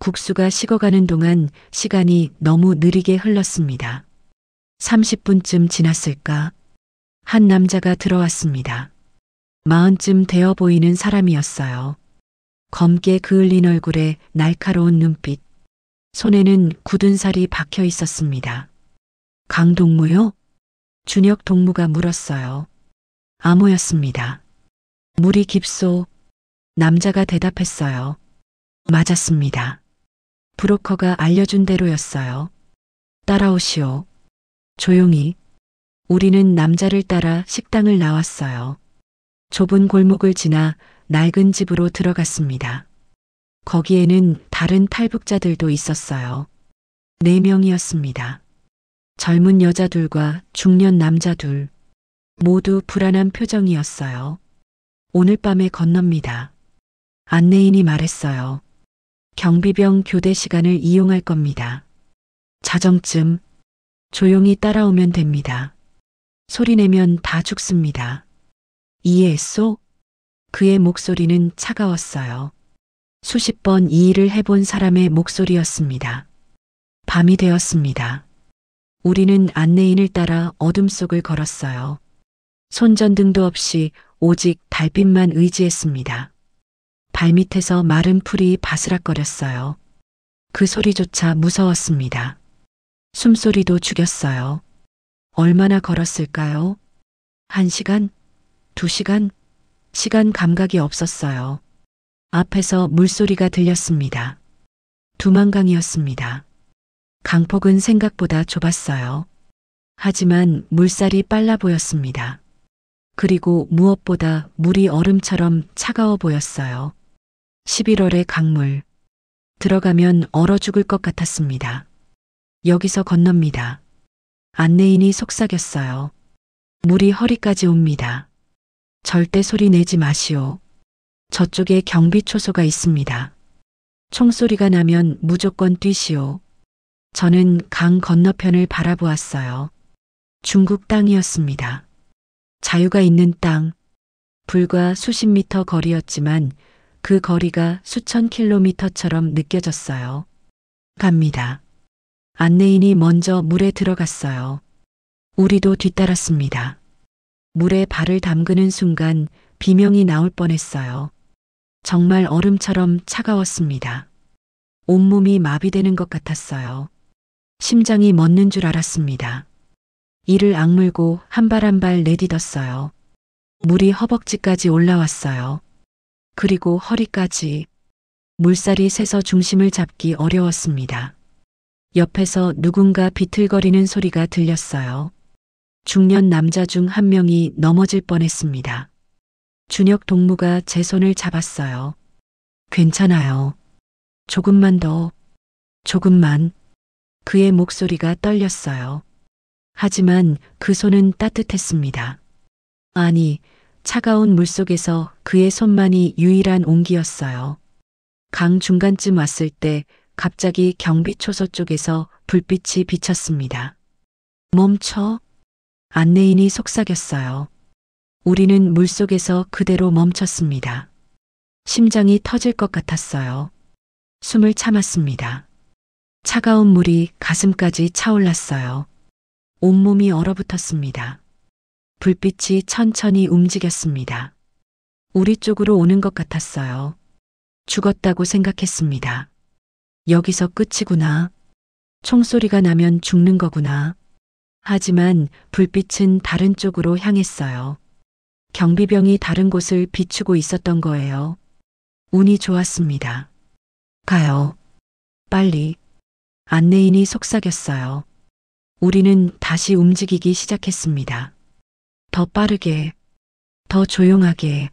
Speaker 1: 국수가 식어가는 동안 시간이 너무 느리게 흘렀습니다. 30분쯤 지났을까? 한 남자가 들어왔습니다. 40쯤 되어 보이는 사람이었어요. 검게 그을린 얼굴에 날카로운 눈빛, 손에는 굳은 살이 박혀 있었습니다. 강동무요? 준혁 동무가 물었어요. 암호였습니다. 물이 깊소. 남자가 대답했어요. 맞았습니다. 브로커가 알려준 대로였어요. 따라오시오. 조용히. 우리는 남자를 따라 식당을 나왔어요. 좁은 골목을 지나 낡은 집으로 들어갔습니다. 거기에는 다른 탈북자들도 있었어요. 4명이었습니다. 젊은 여자 둘과 중년 남자 둘. 모두 불안한 표정이었어요. 오늘 밤에 건넙니다. 안내인이 말했어요. 경비병 교대 시간을 이용할 겁니다. 자정쯤 조용히 따라오면 됩니다. 소리내면 다 죽습니다. 이해했소? 그의 목소리는 차가웠어요. 수십 번 이 일을 해본 사람의 목소리였습니다. 밤이 되었습니다. 우리는 안내인을 따라 어둠 속을 걸었어요. 손전등도 없이 오직 달빛만 의지했습니다. 발밑에서 마른 풀이 바스락거렸어요. 그 소리조차 무서웠습니다. 숨소리도 죽였어요. 얼마나 걸었을까요? 1시간? 2시간? 시간 감각이 없었어요. 앞에서 물소리가 들렸습니다. 두만강이었습니다. 강폭은 생각보다 좁았어요. 하지만 물살이 빨라 보였습니다. 그리고 무엇보다 물이 얼음처럼 차가워 보였어요. 11월의 강물. 들어가면 얼어 죽을 것 같았습니다. 여기서 건넙니다. 안내인이 속삭였어요. 물이 허리까지 옵니다. 절대 소리 내지 마시오. 저쪽에 경비 초소가 있습니다. 총소리가 나면 무조건 뛰시오. 저는 강 건너편을 바라보았어요. 중국 땅이었습니다. 자유가 있는 땅. 불과 수십 미터 거리였지만 그 거리가 수천 킬로미터처럼 느껴졌어요. 갑니다. 안내인이 먼저 물에 들어갔어요. 우리도 뒤따랐습니다. 물에 발을 담그는 순간 비명이 나올 뻔했어요. 정말 얼음처럼 차가웠습니다. 온몸이 마비되는 것 같았어요. 심장이 멎는 줄 알았습니다. 이를 악물고 한 발 한 발 내딛었어요. 물이 허벅지까지 올라왔어요. 그리고 허리까지. 물살이 새서 중심을 잡기 어려웠습니다. 옆에서 누군가 비틀거리는 소리가 들렸어요. 중년 남자 중 한 명이 넘어질 뻔했습니다. 준혁 동무가 제 손을 잡았어요. 괜찮아요. 조금만 더. 조금만. 그의 목소리가 떨렸어요. 하지만 그 손은 따뜻했습니다. 아니, 차가운 물속에서 그의 손만이 유일한 온기였어요. 강 중간쯤 왔을 때 갑자기 경비 초소 쪽에서 불빛이 비쳤습니다. 멈춰. 안내인이 속삭였어요. 우리는 물속에서 그대로 멈췄습니다. 심장이 터질 것 같았어요. 숨을 참았습니다. 차가운 물이 가슴까지 차올랐어요. 온몸이 얼어붙었습니다. 불빛이 천천히 움직였습니다. 우리 쪽으로 오는 것 같았어요. 죽었다고 생각했습니다. 여기서 끝이구나. 총소리가 나면 죽는 거구나. 하지만 불빛은 다른 쪽으로 향했어요. 경비병이 다른 곳을 비추고 있었던 거예요. 운이 좋았습니다. 가요. 빨리. 안내인이 속삭였어요. 우리는 다시 움직이기 시작했습니다. 더 빠르게, 더 조용하게.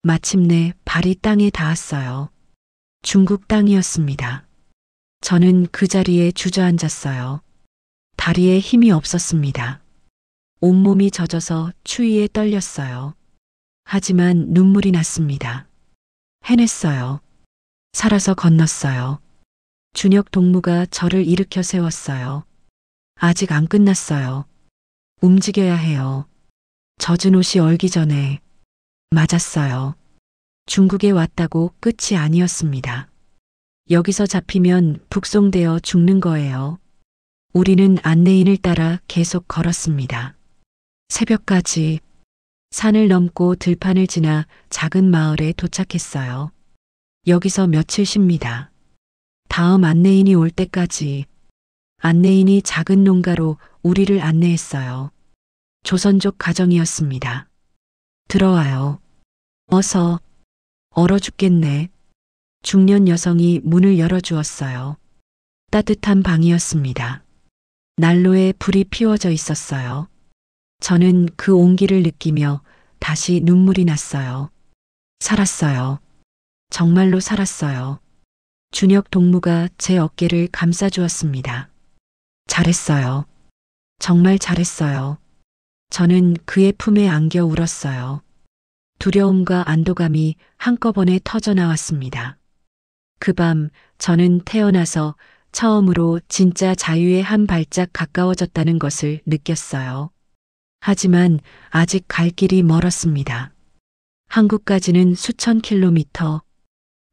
Speaker 1: 마침내 발이 땅에 닿았어요. 중국 땅이었습니다. 저는 그 자리에 주저앉았어요. 다리에 힘이 없었습니다. 온몸이 젖어서 추위에 떨렸어요. 하지만 눈물이 났습니다. 해냈어요. 살아서 건넜어요. 준혁 동무가 저를 일으켜 세웠어요. 아직 안 끝났어요. 움직여야 해요. 젖은 옷이 얼기 전에. 맞았어요. 중국에 왔다고 끝이 아니었습니다. 여기서 잡히면 북송되어 죽는 거예요. 우리는 안내인을 따라 계속 걸었습니다. 새벽까지. 산을 넘고 들판을 지나 작은 마을에 도착했어요. 여기서 며칠 쉽니다. 다음 안내인이 올 때까지. 안내인이 작은 농가로 우리를 안내했어요. 조선족 가정이었습니다. 들어와요. 어서. 얼어 죽겠네. 중년 여성이 문을 열어주었어요. 따뜻한 방이었습니다. 난로에 불이 피워져 있었어요. 저는 그 온기를 느끼며 다시 눈물이 났어요. 살았어요. 정말로 살았어요. 준혁 동무가 제 어깨를 감싸주었습니다. 잘했어요. 정말 잘했어요. 저는 그의 품에 안겨 울었어요. 두려움과 안도감이 한꺼번에 터져 나왔습니다. 그 밤 저는 태어나서 처음으로 진짜 자유에 한 발짝 가까워졌다는 것을 느꼈어요. 하지만 아직 갈 길이 멀었습니다. 한국까지는 수천 킬로미터,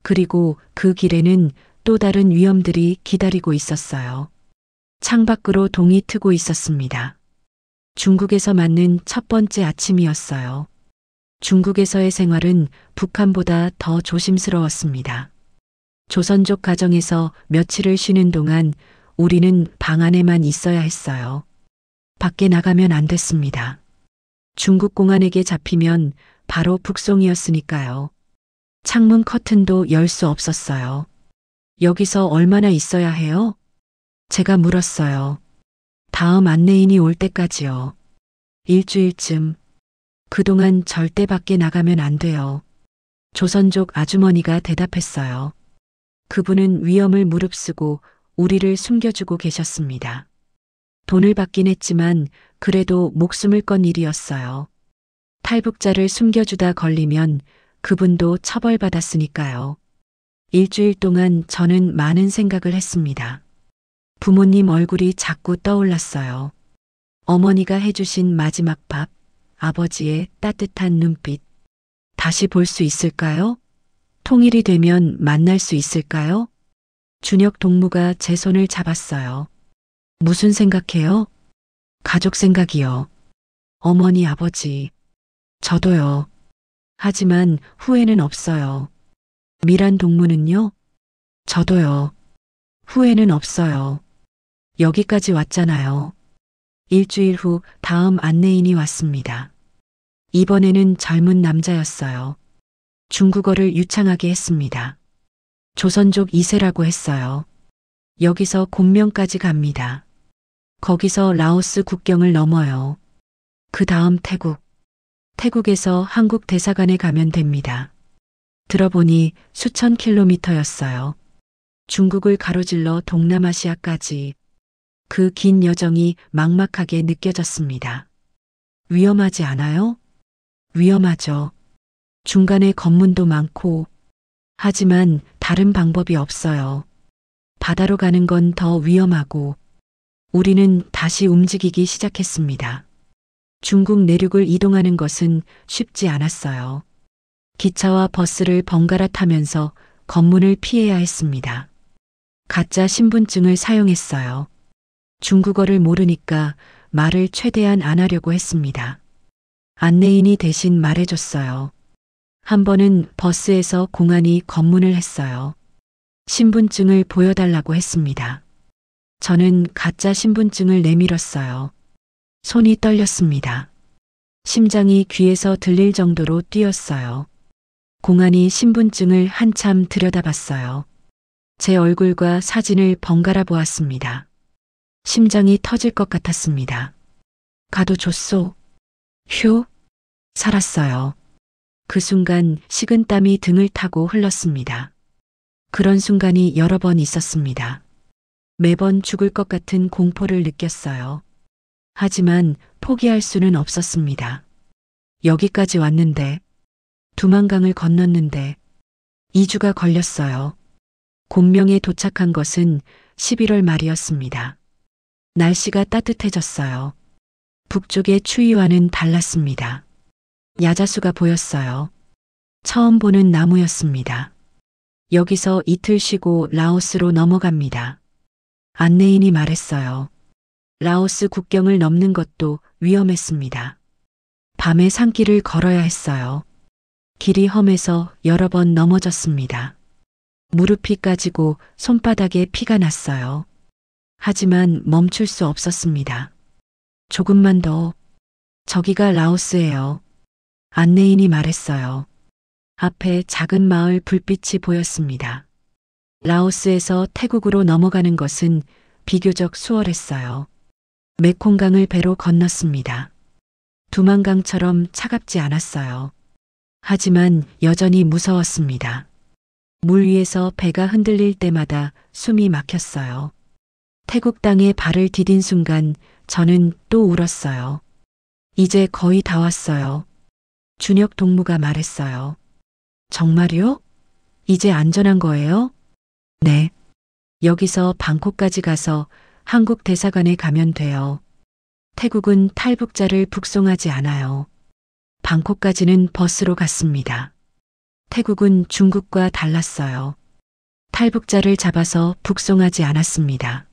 Speaker 1: 그리고 그 길에는 또 다른 위험들이 기다리고 있었어요. 창밖으로 동이 트고 있었습니다. 중국에서 맞는 첫 번째 아침이었어요. 중국에서의 생활은 북한보다 더 조심스러웠습니다. 조선족 가정에서 며칠을 쉬는 동안 우리는 방 안에만 있어야 했어요. 밖에 나가면 안 됐습니다. 중국 공안에게 잡히면 바로 북송이었으니까요. 창문 커튼도 열 수 없었어요. 여기서 얼마나 있어야 해요? 제가 물었어요. 다음 안내인이 올 때까지요. 일주일쯤. 그동안 절대 밖에 나가면 안 돼요. 조선족 아주머니가 대답했어요. 그분은 위험을 무릅쓰고 우리를 숨겨주고 계셨습니다. 돈을 받긴 했지만 그래도 목숨을 건 일이었어요. 탈북자를 숨겨주다 걸리면 그분도 처벌받았으니까요. 일주일 동안 저는 많은 생각을 했습니다. 부모님 얼굴이 자꾸 떠올랐어요. 어머니가 해주신 마지막 밥, 아버지의 따뜻한 눈빛. 다시 볼 수 있을까요? 통일이 되면 만날 수 있을까요? 준혁 동무가 제 손을 잡았어요. 무슨 생각해요? 가족 생각이요. 어머니, 아버지. 저도요. 하지만 후회는 없어요. 미란 동무는요? 저도요. 후회는 없어요. 여기까지 왔잖아요. 일주일 후 다음 안내인이 왔습니다. 이번에는 젊은 남자였어요. 중국어를 유창하게 했습니다. 조선족 2세라고 했어요. 여기서 곤명까지 갑니다. 거기서 라오스 국경을 넘어요. 그 다음 태국. 태국에서 한국 대사관에 가면 됩니다. 들어보니 수천 킬로미터였어요. 중국을 가로질러 동남아시아까지. 그 긴 여정이 막막하게 느껴졌습니다. 위험하지 않아요? 위험하죠. 중간에 검문도 많고. 하지만 다른 방법이 없어요. 바다로 가는 건 더 위험하고. 우리는 다시 움직이기 시작했습니다. 중국 내륙을 이동하는 것은 쉽지 않았어요. 기차와 버스를 번갈아 타면서 검문을 피해야 했습니다. 가짜 신분증을 사용했어요. 중국어를 모르니까 말을 최대한 안 하려고 했습니다. 안내인이 대신 말해줬어요. 한 번은 버스에서 공안이 검문을 했어요. 신분증을 보여달라고 했습니다. 저는 가짜 신분증을 내밀었어요. 손이 떨렸습니다. 심장이 귀에서 들릴 정도로 뛰었어요. 공안이 신분증을 한참 들여다봤어요. 제 얼굴과 사진을 번갈아 보았습니다. 심장이 터질 것 같았습니다. 가도 줬소. 휴. 살았어요. 그 순간 식은땀이 등을 타고 흘렀습니다. 그런 순간이 여러 번 있었습니다. 매번 죽을 것 같은 공포를 느꼈어요. 하지만 포기할 수는 없었습니다. 여기까지 왔는데, 두만강을 건넜는데, 2주가 걸렸어요. 곤명에 도착한 것은 11월 말이었습니다. 날씨가 따뜻해졌어요. 북쪽의 추위와는 달랐습니다. 야자수가 보였어요. 처음 보는 나무였습니다. 여기서 이틀 쉬고 라오스로 넘어갑니다. 안내인이 말했어요. 라오스 국경을 넘는 것도 위험했습니다. 밤에 산길을 걸어야 했어요. 길이 험해서 여러 번 넘어졌습니다. 무릎이 까지고 손바닥에 피가 났어요. 하지만 멈출 수 없었습니다. 조금만 더. 저기가 라오스예요. 안내인이 말했어요. 앞에 작은 마을 불빛이 보였습니다. 라오스에서 태국으로 넘어가는 것은 비교적 수월했어요. 메콩강을 배로 건넜습니다. 두만강처럼 차갑지 않았어요. 하지만 여전히 무서웠습니다. 물 위에서 배가 흔들릴 때마다 숨이 막혔어요. 태국 땅에 발을 디딘 순간 저는 또 울었어요. 이제 거의 다 왔어요. 준혁 동무가 말했어요. 정말요? 이제 안전한 거예요? 네. 여기서 방콕까지 가서 한국 대사관에 가면 돼요. 태국은 탈북자를 북송하지 않아요. 방콕까지는 버스로 갔습니다. 태국은 중국과 달랐어요. 탈북자를 잡아서 북송하지 않았습니다.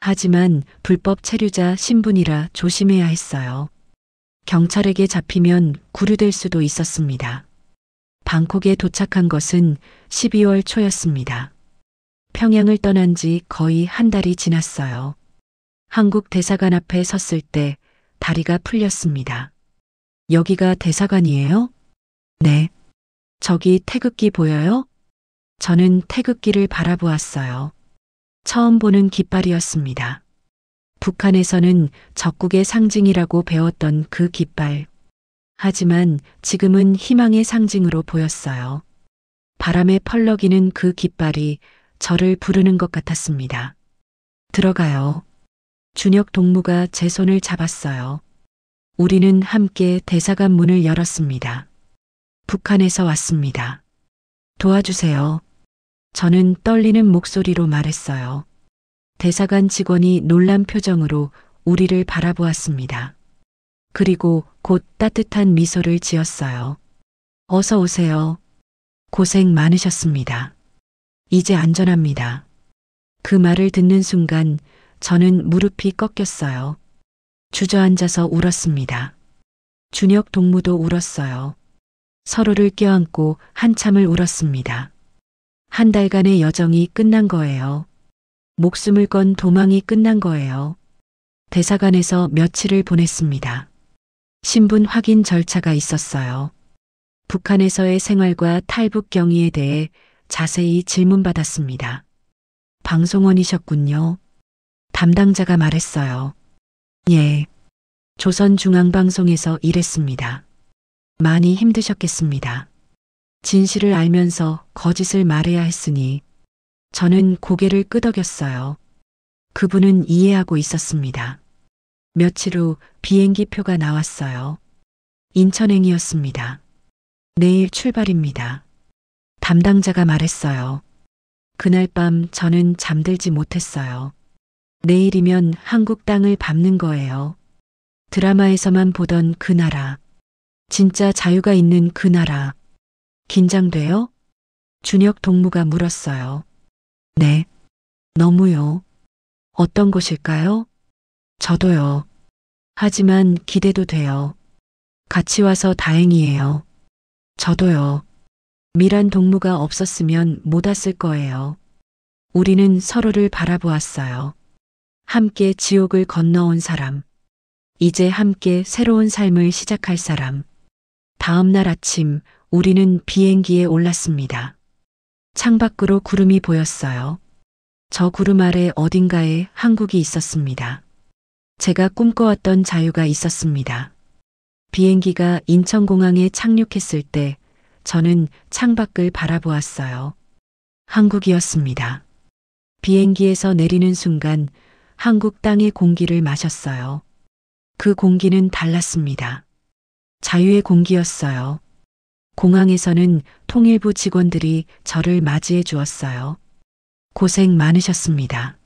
Speaker 1: 하지만 불법 체류자 신분이라 조심해야 했어요. 경찰에게 잡히면 구류될 수도 있었습니다. 방콕에 도착한 것은 12월 초였습니다. 평양을 떠난 지 거의 한 달이 지났어요. 한국 대사관 앞에 섰을 때 다리가 풀렸습니다. 여기가 대사관이에요? 네. 저기 태극기 보여요? 저는 태극기를 바라보았어요. 처음 보는 깃발이었습니다. 북한에서는 적국의 상징이라고 배웠던 그 깃발. 하지만 지금은 희망의 상징으로 보였어요. 바람에 펄럭이는 그 깃발이 저를 부르는 것 같았습니다. 들어가요. 준혁 동무가 제 손을 잡았어요. 우리는 함께 대사관 문을 열었습니다. 북한에서 왔습니다. 도와주세요. 저는 떨리는 목소리로 말했어요. 대사관 직원이 놀란 표정으로 우리를 바라보았습니다. 그리고 곧 따뜻한 미소를 지었어요. 어서 오세요. 고생 많으셨습니다. 이제 안전합니다. 그 말을 듣는 순간 저는 무릎이 꺾였어요. 주저앉아서 울었습니다. 준혁 동무도 울었어요. 서로를 껴안고 한참을 울었습니다. 한 달간의 여정이 끝난 거예요. 목숨을 건 도망이 끝난 거예요. 대사관에서 며칠을 보냈습니다. 신분 확인 절차가 있었어요. 북한에서의 생활과 탈북 경위에 대해 자세히 질문받았습니다. 방송원이셨군요. 담당자가 말했어요. 예. 조선중앙방송에서 일했습니다. 많이 힘드셨겠습니다. 진실을 알면서 거짓을 말해야 했으니 저는 고개를 끄덕였어요. 그분은 이해하고 있었습니다. 며칠 후 비행기 표가 나왔어요. 인천행이었습니다. 내일 출발입니다. 담당자가 말했어요. 그날 밤 저는 잠들지 못했어요. 내일이면 한국 땅을 밟는 거예요. 드라마에서만 보던 그 나라. 진짜 자유가 있는 그 나라. 긴장돼요? 준혁 동무가 물었어요. 네. 너무요. 어떤 곳일까요? 저도요. 하지만 기대도 돼요. 같이 와서 다행이에요. 저도요. 미란 동무가 없었으면 못 왔을 거예요. 우리는 서로를 바라보았어요. 함께 지옥을 건너온 사람. 이제 함께 새로운 삶을 시작할 사람. 다음 날 아침 우리는 비행기에 올랐습니다. 창밖으로 구름이 보였어요. 저 구름 아래 어딘가에 한국이 있었습니다. 제가 꿈꿔왔던 자유가 있었습니다. 비행기가 인천공항에 착륙했을 때 저는 창밖을 바라보았어요. 한국이었습니다. 비행기에서 내리는 순간 한국 땅의 공기를 마셨어요. 그 공기는 달랐습니다. 자유의 공기였어요. 공항에서는 통일부 직원들이 저를 맞이해 주었어요. 고생 많으셨습니다.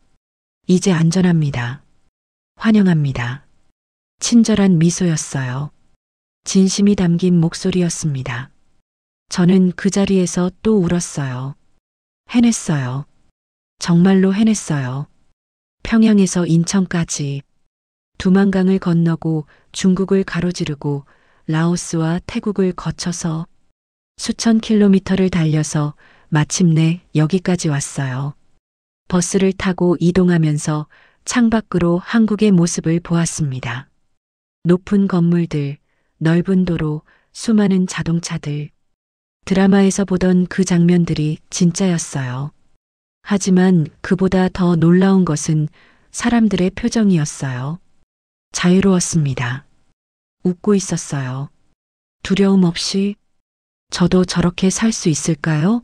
Speaker 1: 이제 안전합니다. 환영합니다. 친절한 미소였어요. 진심이 담긴 목소리였습니다. 저는 그 자리에서 또 울었어요. 해냈어요. 정말로 해냈어요. 평양에서 인천까지 두만강을 건너고 중국을 가로지르고 라오스와 태국을 거쳐서 수천 킬로미터를 달려서 마침내 여기까지 왔어요. 버스를 타고 이동하면서 창밖으로 한국의 모습을 보았습니다. 높은 건물들, 넓은 도로, 수많은 자동차들. 드라마에서 보던 그 장면들이 진짜였어요. 하지만 그보다 더 놀라운 것은 사람들의 표정이었어요. 자유로웠습니다. 웃고 있었어요. 두려움 없이 저도 저렇게 살 수 있을까요?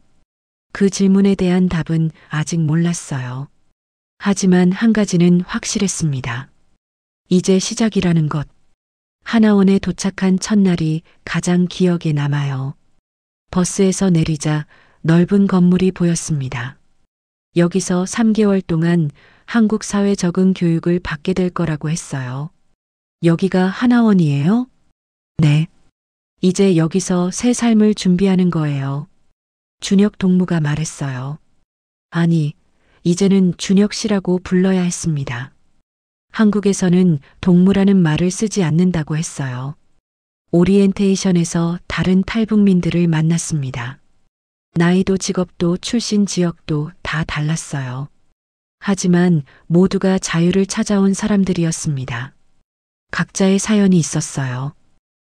Speaker 1: 그 질문에 대한 답은 아직 몰랐어요. 하지만 한 가지는 확실했습니다. 이제 시작이라는 것. 하나원에 도착한 첫날이 가장 기억에 남아요. 버스에서 내리자 넓은 건물이 보였습니다. 여기서 3개월 동안 한국 사회 적응 교육을 받게 될 거라고 했어요. 여기가 하나원이에요? 네. 이제 여기서 새 삶을 준비하는 거예요. 준혁 동무가 말했어요. 아니, 이제는 준혁 씨라고 불러야 했습니다. 한국에서는 동무라는 말을 쓰지 않는다고 했어요. 오리엔테이션에서 다른 탈북민들을 만났습니다. 나이도 직업도 출신 지역도 다 달랐어요. 하지만 모두가 자유를 찾아온 사람들이었습니다. 각자의 사연이 있었어요.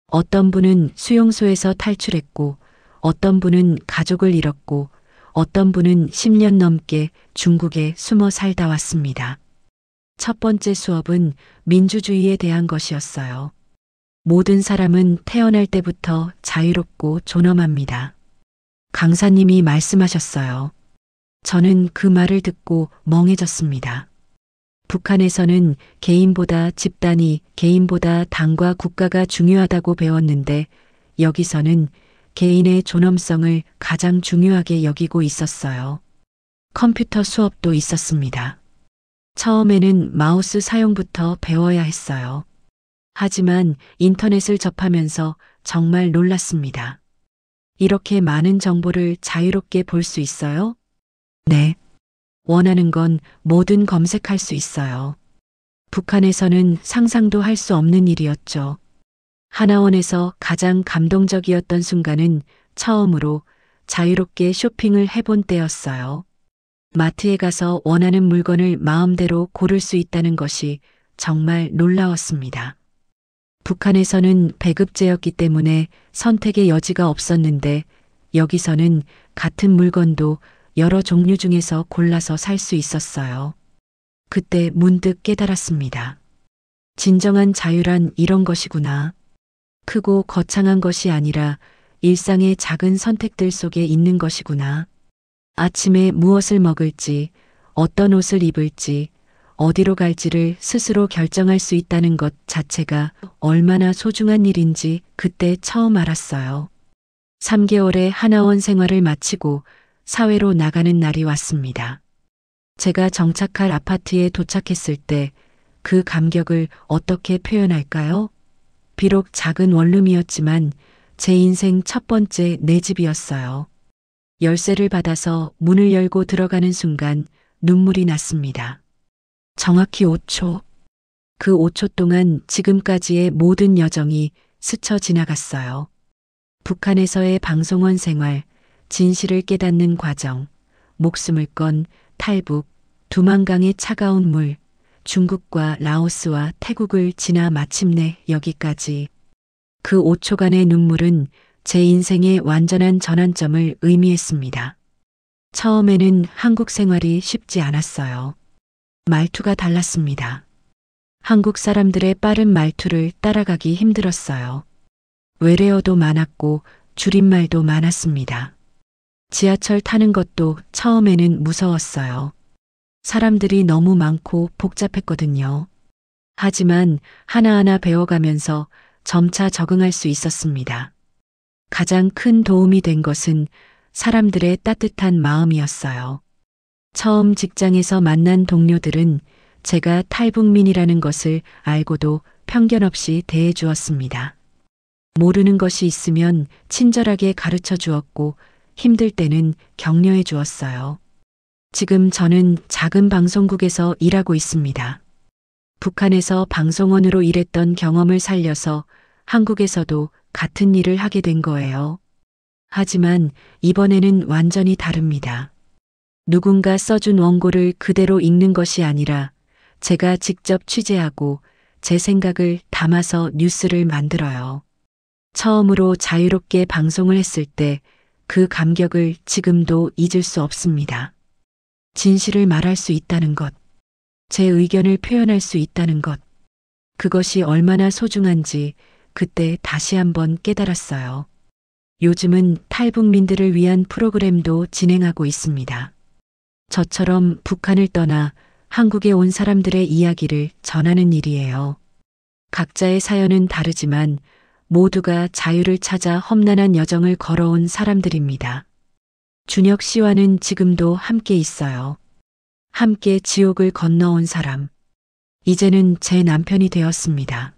Speaker 1: 어떤 분은 수용소에서 탈출했고, 어떤 분은 가족을 잃었고, 어떤 분은 10년 넘게 중국에 숨어 살다 왔습니다. 첫 번째 수업은 민주주의에 대한 것이었어요. 모든 사람은 태어날 때부터 자유롭고 존엄합니다. 강사님이 말씀하셨어요. 저는 그 말을 듣고 멍해졌습니다. 북한에서는 개인보다 집단이, 개인보다 당과 국가가 중요하다고 배웠는데 여기서는 개인의 존엄성을 가장 중요하게 여기고 있었어요. 컴퓨터 수업도 있었습니다. 처음에는 마우스 사용부터 배워야 했어요. 하지만 인터넷을 접하면서 정말 놀랐습니다. 이렇게 많은 정보를 자유롭게 볼 수 있어요? 네. 원하는 건 뭐든 검색할 수 있어요. 북한에서는 상상도 할 수 없는 일이었죠. 하나원에서 가장 감동적이었던 순간은 처음으로 자유롭게 쇼핑을 해본 때였어요. 마트에 가서 원하는 물건을 마음대로 고를 수 있다는 것이 정말 놀라웠습니다. 북한에서는 배급제였기 때문에 선택의 여지가 없었는데 여기서는 같은 물건도 여러 종류 중에서 골라서 살 수 있었어요. 그때 문득 깨달았습니다. 진정한 자유란 이런 것이구나. 크고 거창한 것이 아니라 일상의 작은 선택들 속에 있는 것이구나. 아침에 무엇을 먹을지, 어떤 옷을 입을지, 어디로 갈지를 스스로 결정할 수 있다는 것 자체가 얼마나 소중한 일인지 그때 처음 알았어요. 3개월의 하나원 생활을 마치고 사회로 나가는 날이 왔습니다. 제가 정착할 아파트에 도착했을 때 그 감격을 어떻게 표현할까요? 비록 작은 원룸이었지만 제 인생 첫 번째 내 집이었어요. 열쇠를 받아서 문을 열고 들어가는 순간 눈물이 났습니다. 정확히 5초. 그 5초 동안 지금까지의 모든 여정이 스쳐 지나갔어요. 북한에서의 방송원 생활, 진실을 깨닫는 과정, 목숨을 건 탈북, 두만강의 차가운 물, 중국과 라오스와 태국을 지나 마침내 여기까지. 그 5초간의 눈물은 제 인생의 완전한 전환점을 의미했습니다. 처음에는 한국 생활이 쉽지 않았어요. 말투가 달랐습니다. 한국 사람들의 빠른 말투를 따라가기 힘들었어요. 외래어도 많았고 줄임말도 많았습니다. 지하철 타는 것도 처음에는 무서웠어요. 사람들이 너무 많고 복잡했거든요. 하지만 하나하나 배워가면서 점차 적응할 수 있었습니다. 가장 큰 도움이 된 것은 사람들의 따뜻한 마음이었어요. 처음 직장에서 만난 동료들은 제가 탈북민이라는 것을 알고도 편견 없이 대해 주었습니다. 모르는 것이 있으면 친절하게 가르쳐 주었고 힘들 때는 격려해 주었어요. 지금 저는 작은 방송국에서 일하고 있습니다. 북한에서 방송원으로 일했던 경험을 살려서 한국에서도 같은 일을 하게 된 거예요. 하지만 이번에는 완전히 다릅니다. 누군가 써준 원고를 그대로 읽는 것이 아니라 제가 직접 취재하고 제 생각을 담아서 뉴스를 만들어요. 처음으로 자유롭게 방송을 했을 때 그 감격을 지금도 잊을 수 없습니다. 진실을 말할 수 있다는 것, 제 의견을 표현할 수 있다는 것, 그것이 얼마나 소중한지 그때 다시 한번 깨달았어요. 요즘은 탈북민들을 위한 프로그램도 진행하고 있습니다. 저처럼 북한을 떠나 한국에 온 사람들의 이야기를 전하는 일이에요. 각자의 사연은 다르지만 모두가 자유를 찾아 험난한 여정을 걸어온 사람들입니다. 준혁 씨와는 지금도 함께 있어요. 함께 지옥을 건너온 사람. 이제는 제 남편이 되었습니다.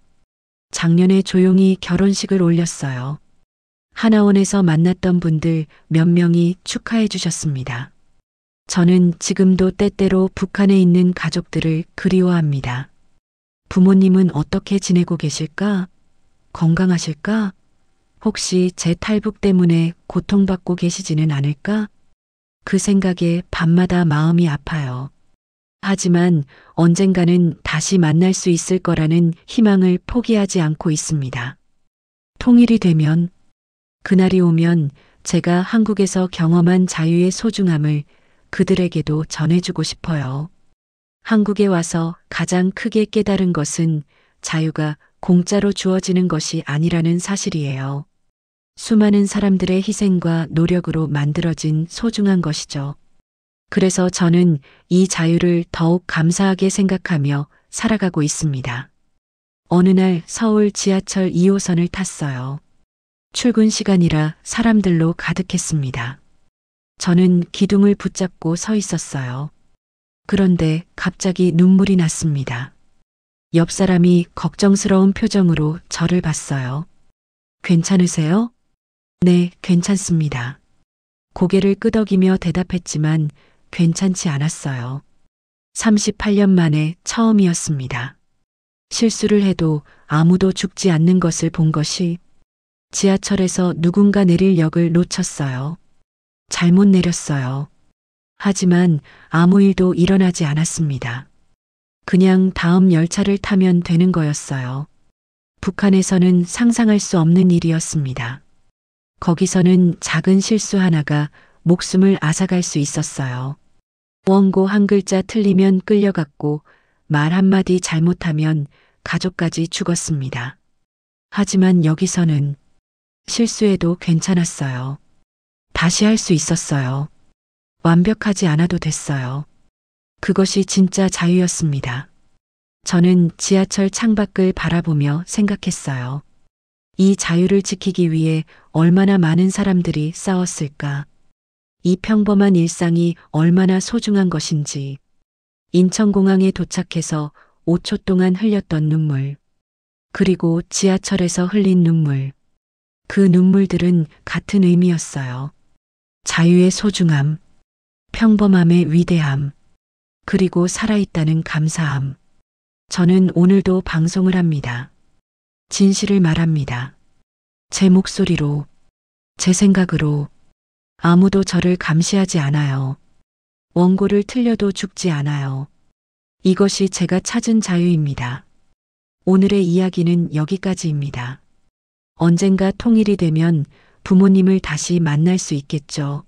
Speaker 1: 작년에 조용히 결혼식을 올렸어요. 하나원에서 만났던 분들 몇 명이 축하해 주셨습니다. 저는 지금도 때때로 북한에 있는 가족들을 그리워합니다. 부모님은 어떻게 지내고 계실까? 건강하실까? 혹시 제 탈북 때문에 고통받고 계시지는 않을까? 그 생각에 밤마다 마음이 아파요. 하지만 언젠가는 다시 만날 수 있을 거라는 희망을 포기하지 않고 있습니다. 통일이 되면, 그날이 오면 제가 한국에서 경험한 자유의 소중함을 그들에게도 전해주고 싶어요. 한국에 와서 가장 크게 깨달은 것은 자유가 공짜로 주어지는 것이 아니라는 사실이에요. 수많은 사람들의 희생과 노력으로 만들어진 소중한 것이죠. 그래서 저는 이 자유를 더욱 감사하게 생각하며 살아가고 있습니다. 어느 날 서울 지하철 2호선을 탔어요. 출근 시간이라 사람들로 가득했습니다. 저는 기둥을 붙잡고 서 있었어요. 그런데 갑자기 눈물이 났습니다. 옆 사람이 걱정스러운 표정으로 저를 봤어요. 괜찮으세요? 네, 괜찮습니다. 고개를 끄덕이며 대답했지만 괜찮지 않았어요. 38년 만에 처음이었습니다. 실수를 해도 아무도 죽지 않는 것을 본 것이 지하철에서 누군가 내릴 역을 놓쳤어요. 잘못 내렸어요. 하지만 아무 일도 일어나지 않았습니다. 그냥 다음 열차를 타면 되는 거였어요. 북한에서는 상상할 수 없는 일이었습니다. 거기서는 작은 실수 하나가 목숨을 앗아갈 수 있었어요. 원고 한 글자 틀리면 끌려갔고 말 한마디 잘못하면 가족까지 죽었습니다. 하지만 여기서는 실수해도 괜찮았어요. 다시 할 수 있었어요. 완벽하지 않아도 됐어요. 그것이 진짜 자유였습니다. 저는 지하철 창밖을 바라보며 생각했어요. 이 자유를 지키기 위해 얼마나 많은 사람들이 싸웠을까. 이 평범한 일상이 얼마나 소중한 것인지. 인천공항에 도착해서 5초 동안 흘렸던 눈물. 그리고 지하철에서 흘린 눈물. 그 눈물들은 같은 의미였어요. 자유의 소중함, 평범함의 위대함, 그리고 살아있다는 감사함. 저는 오늘도 방송을 합니다. 진실을 말합니다. 제 목소리로, 제 생각으로. 아무도 저를 감시하지 않아요. 원고를 틀려도 죽지 않아요. 이것이 제가 찾은 자유입니다. 오늘의 이야기는 여기까지입니다. 언젠가 통일이 되면 부모님을 다시 만날 수 있겠죠.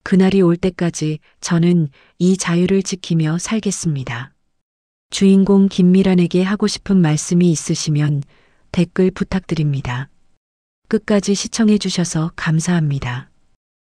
Speaker 1: 그날이 올 때까지 저는 이 자유를 지키며 살겠습니다. 주인공 김미란에게 하고 싶은 말씀이 있으시면 댓글 부탁드립니다. 끝까지 시청해 주셔서 감사합니다.